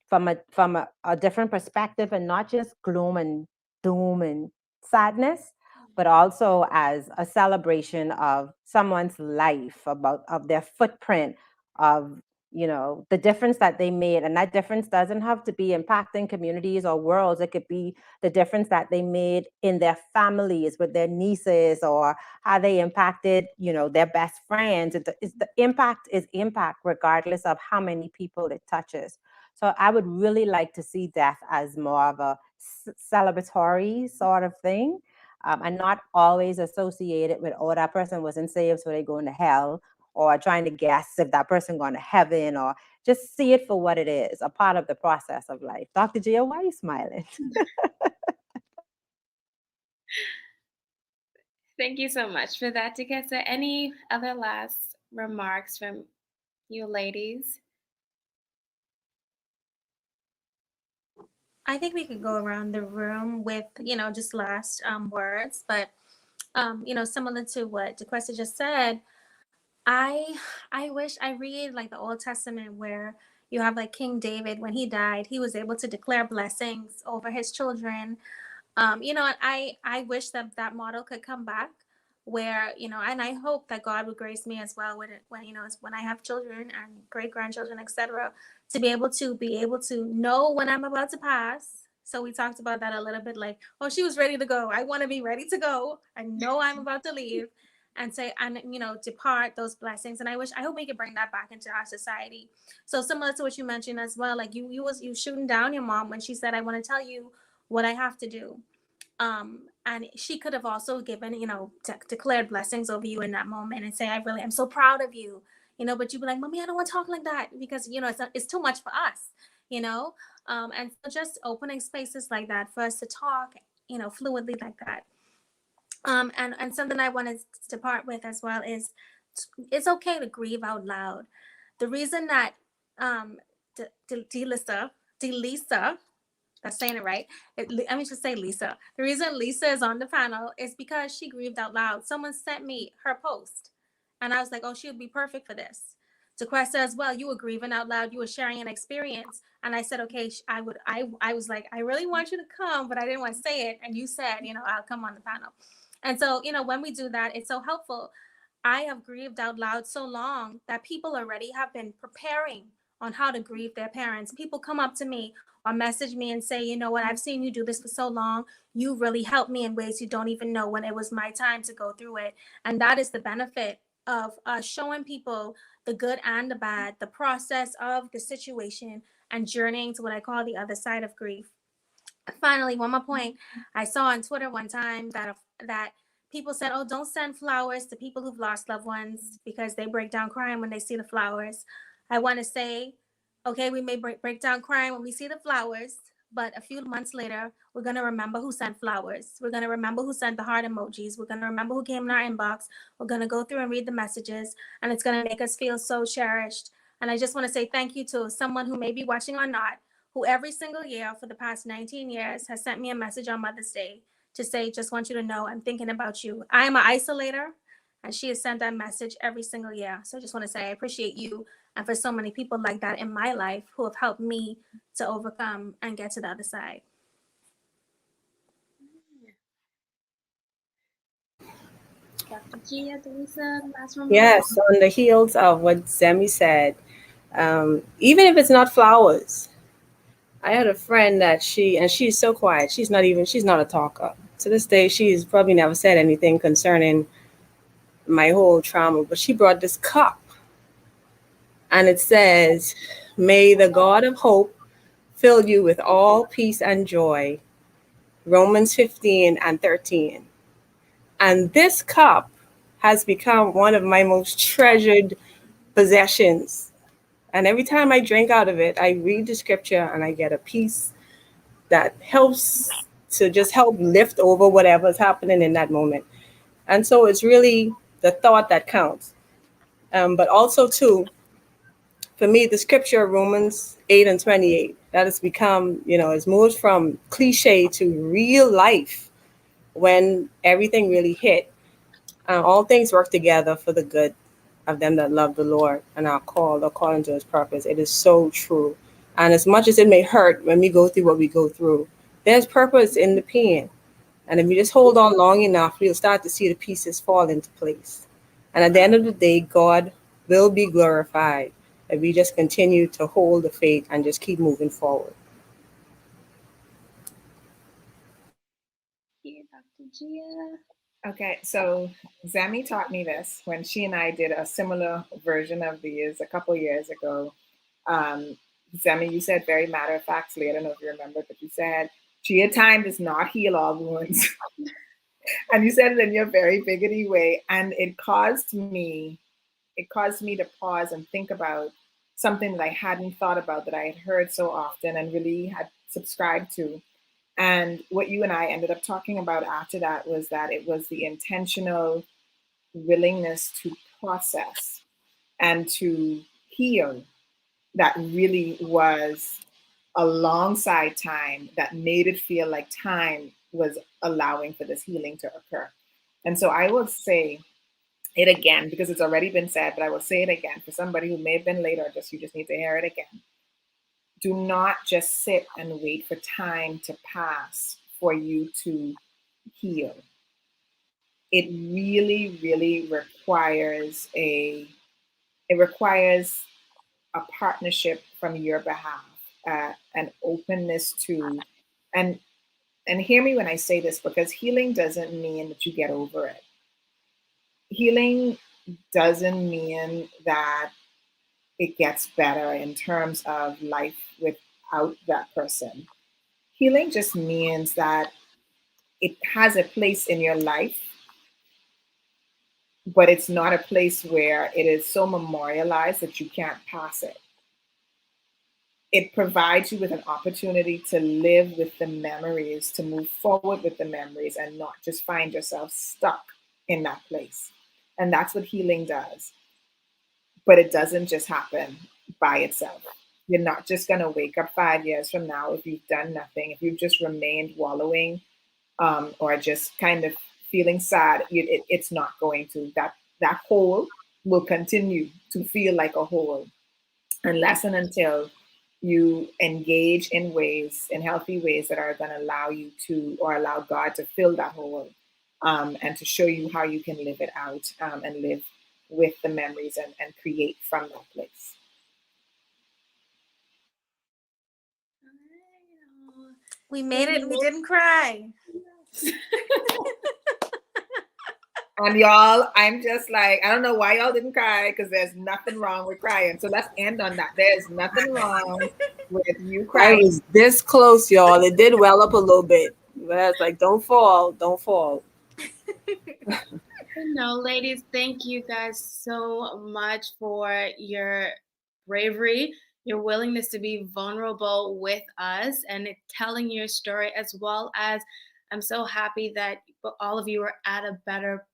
from a different perspective, and not just gloom and doom and sadness, but also as a celebration of someone's life, of their footprint, of the difference that they made. And that difference doesn't have to be impacting communities or worlds. It could be the difference that they made in their families with their nieces, or how they impacted their best friends. The impact is impact regardless of how many people it touches. So I would really like to see death as more of a celebratory sort of thing, and not always associated with, oh, that person wasn't saved, so they're going to hell, or trying to guess if that person going to heaven, or just see it for what it is, a part of the process of life. Dr. Gia, why are you smiling? Thank you so much for that, Duquesa. Any other last remarks from you ladies? I think we could go around the room with, just last words, but similar to what Duquesa just said, I wish I read like the Old Testament where you have like King David. When he died, he was able to declare blessings over his children. I wish that that model could come back where, and I hope that God would grace me as well when I have children and great grandchildren, etc., to be able to know when I'm about to pass. So we talked about that a little bit, like, oh, she was ready to go. I want to be ready to go. I know I'm about to leave and say, and depart those blessings. And I hope we can bring that back into our society. So similar to what you mentioned as well, like you shooting down your mom when she said, I want to tell you what I have to do. And she could have also given, declared blessings over you in that moment and say, I'm so proud of you, but you'd be like, Mommy, I don't want to talk like that because, it's too much for us, and so just opening spaces like that for us to talk, fluidly like that. And something I wanted to part with as well is it's okay to grieve out loud. The reason that Delisa, that's saying it right. Let me just say Lisa. The reason Lisa is on the panel is because she grieved out loud. Someone sent me her post, and I was like, oh, she would be perfect for this. Duquesa as well. You were grieving out loud. You were sharing an experience, and I said, okay, I would. I was like, I really want you to come, but I didn't want to say it, and you said, I'll come on the panel. And so, when we do that, it's so helpful. I have grieved out loud so long that people already have been preparing on how to grieve their parents. People come up to me or message me and say, you know what, I've seen you do this for so long. You really helped me in ways you don't even know when it was my time to go through it. And that is the benefit of showing people the good and the bad, the process of the situation, and journeying to what I call the other side of grief. Finally, one more point. I saw on Twitter one time that people said, oh, don't send flowers to people who've lost loved ones because they break down crying when they see the flowers. I want to say, okay, we may break down crying when we see the flowers, but a few months later, we're going to remember who sent flowers. We're going to remember who sent the heart emojis. We're going to remember who came in our inbox. We're going to go through and read the messages, and it's going to make us feel so cherished. And I just want to say thank you to someone who may be watching or not, who every single year for the past 19 years has sent me a message on Mother's Day to say, just want you to know I'm thinking about you. I am an isolator, and she has sent that message every single year. So I just want to say I appreciate you, and for so many people like that in my life who have helped me to overcome and get to the other side. Dr. Gia, Delisa, last remark? Yes, on the heels of what Zemi said, even if it's not flowers, I had a friend that she's so quiet. She's not a talker. To this day, she's probably never said anything concerning my whole trauma, but she brought this cup, and it says, may the God of hope fill you with all peace and joy. Romans 15:13. And this cup has become one of my most treasured possessions. And every time I drink out of it, I read the scripture and I get a peace that helps to just help lift over whatever's happening in that moment. And so it's really the thought that counts. But also, too, for me, the scripture, Romans 8:28, that has become, it's moved from cliche to real life when everything really hit. All things work together for the good of them that love the Lord and are called according to his purpose. It is so true. And as much as it may hurt when we go through what we go through, there's purpose in the pain. And if you just hold on long enough, you'll start to see the pieces fall into place. And at the end of the day, God will be glorified if we just continue to hold the faith and just keep moving forward. Yeah, Dr. Gia. Okay, so Zemi taught me this when she and I did a similar version of these a couple years ago. Zemi, you said very matter of factly, I don't know if you remember, but you said, Gia, time does not heal all wounds. And you said it in your very biggity way. And it caused me it caused me to pause and think about something that I hadn't thought about, that I had heard so often and really had subscribed to. And what you and I ended up talking about after that was that it was the intentional willingness to process and to heal that really was alongside time, that made it feel like time was allowing for this healing to occur. And so I will say it again because it's already been said, but I will say it again for somebody who may have been late or just you just need to hear it again. Do not just sit and wait for time to pass for you to heal. It really, really requires a partnership from your behalf, an openness to, and and hear me when I say this, because healing doesn't mean that you get over it. Healing doesn't mean that it gets better in terms of life without that person. Healing just means that it has a place in your life, but it's not a place where it is so memorialized that you can't pass it. It provides you with an opportunity to live with the memories, to move forward with the memories, and not just find yourself stuck in that place. And that's what healing does. But it doesn't just happen by itself. You're not just going to wake up 5 years from now if you've done nothing, if you've just remained wallowing, or just kind of feeling sad. It's not going to. That hole will continue to feel like a hole unless and until you engage in ways, in healthy ways that are going to allow you to, or allow God to fill that hole, and to show you how you can live it out, and live with the memories and create from that place. We made it and we didn't cry. And y'all, I'm just like, I don't know why y'all didn't cry, because there's nothing wrong with crying. So let's end on that. There's nothing wrong with you I crying. was this close, y'all. It did well up a little bit. But I was like, don't fall, don't fall. No, ladies, thank you guys so much for your bravery, your willingness to be vulnerable with us and telling your story, as well as I'm so happy that all of you are at a better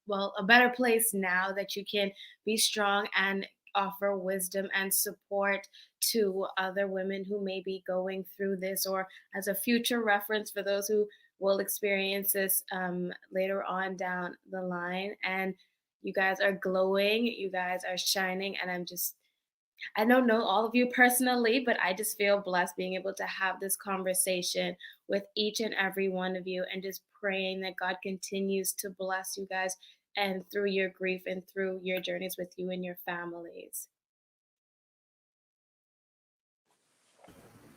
place now, that you can be strong and offer wisdom and support to other women who may be going through this, or as a future reference for those who will experience this later on down the line. And you guys are glowing, you guys are shining, and I don't know all of you personally, but I just feel blessed being able to have this conversation with each and every one of you, and just praying that God continues to bless you guys and through your grief and through your journeys with you and your families.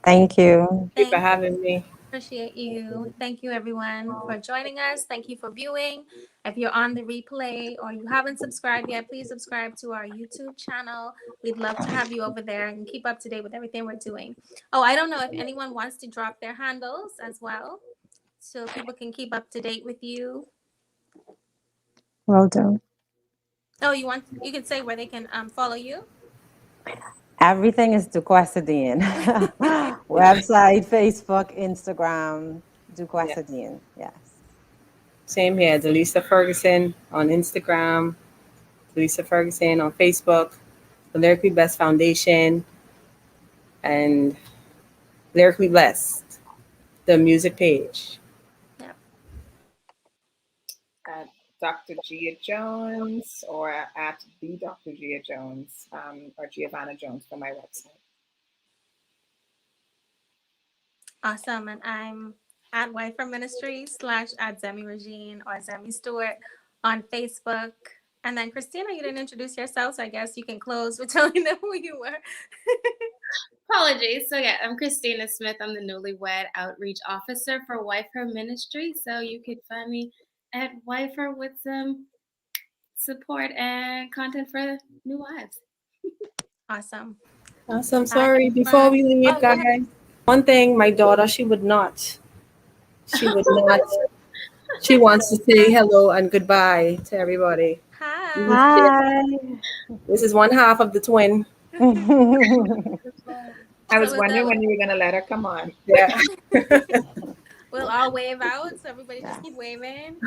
Thank you. Thank you for having me. Appreciate you. Thank you, everyone, for joining us. Thank you for viewing. If you're on the replay or you haven't subscribed yet, please subscribe to our YouTube channel. We'd love to have you over there and keep up to date with everything we're doing. Oh, I don't know if anyone wants to drop their handles as well, so people can keep up to date with you. Well done. Oh, you can say where they can follow you? Everything is Duquesa Dean. Website, Facebook, Instagram, Duquesa Dean. Yes. Same here. Delisa Ferguson on Instagram, Delisa Ferguson on Facebook, the Lyrically Blessed Foundation, and Lyrically Blessed, the music page. At Dr. Gia Jones, or at the Dr. Gia Jones, or Giavana Jones for my website. Awesome. And I'm at Wifer Ministries / at Zemi Regine or Zemi Stewart on Facebook. And then Christina, you didn't introduce yourself, so I guess you can close with telling them who you were. Apologies. So yeah, I'm Christina Smith. I'm the newlywed outreach officer for Wifer Ministry. So you could find me at Wifer with some support and content for new wives. Awesome. Awesome. Sorry, before we leave, guys, one thing, my daughter, she would not. She wants to say hello and goodbye to everybody. Hi. Hi. This is one half of the twin. I was So wondering when you were gonna let her come on. Yeah. we'll all wave out. So everybody Yeah. just keep waving.